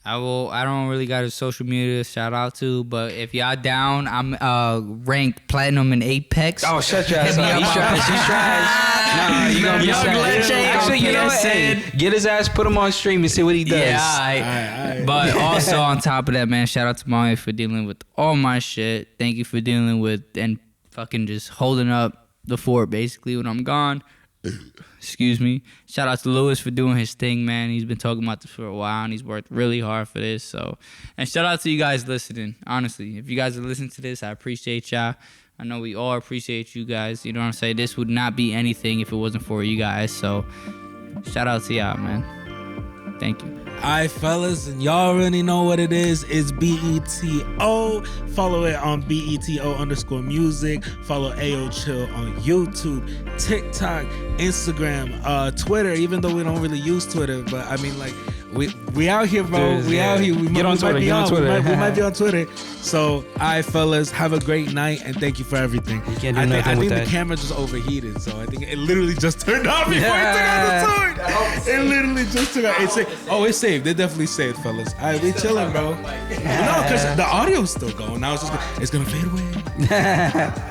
I don't really got a social media shout out to, but if y'all down, I'm ranked platinum in Apex. Oh, shut your ass up. He's trash. Nah, you gonna be sad. Actually, you know what? Hey, get his ass, put him on stream and see what he does. Yeah, all right. But also on top of that, man, shout out to Molly for dealing with all my shit. Thank you for dealing with and fucking just holding up the fort basically when I'm gone. Excuse me. Shout out to Lewis for doing his thing, man. He's been talking about this for a while, and he's worked really hard for this. So, and shout out to you guys listening. Honestly, if you guys are listening to this, I appreciate y'all. I know we all appreciate you guys. You know what I'm saying? This would not be anything if it wasn't for you guys. So, shout out to y'all, man. Thank you. All right, fellas, and y'all already know what it is. It's BETO. Follow it on BETO_music. Follow AO Chill on YouTube, TikTok, Instagram, Twitter, even though we don't really use Twitter. But I mean, like, we out here, bro. We out here. We might be on Twitter. So, all right, fellas, have a great night, and thank you for everything. You can't do nothing with that. I think the camera just overheated, so I think it literally just turned off before it took out the sword. It literally just took out. It's saved. They definitely saved, fellas. All right, we chilling, bro. No, because the audio's still going. Now it's gonna fade away.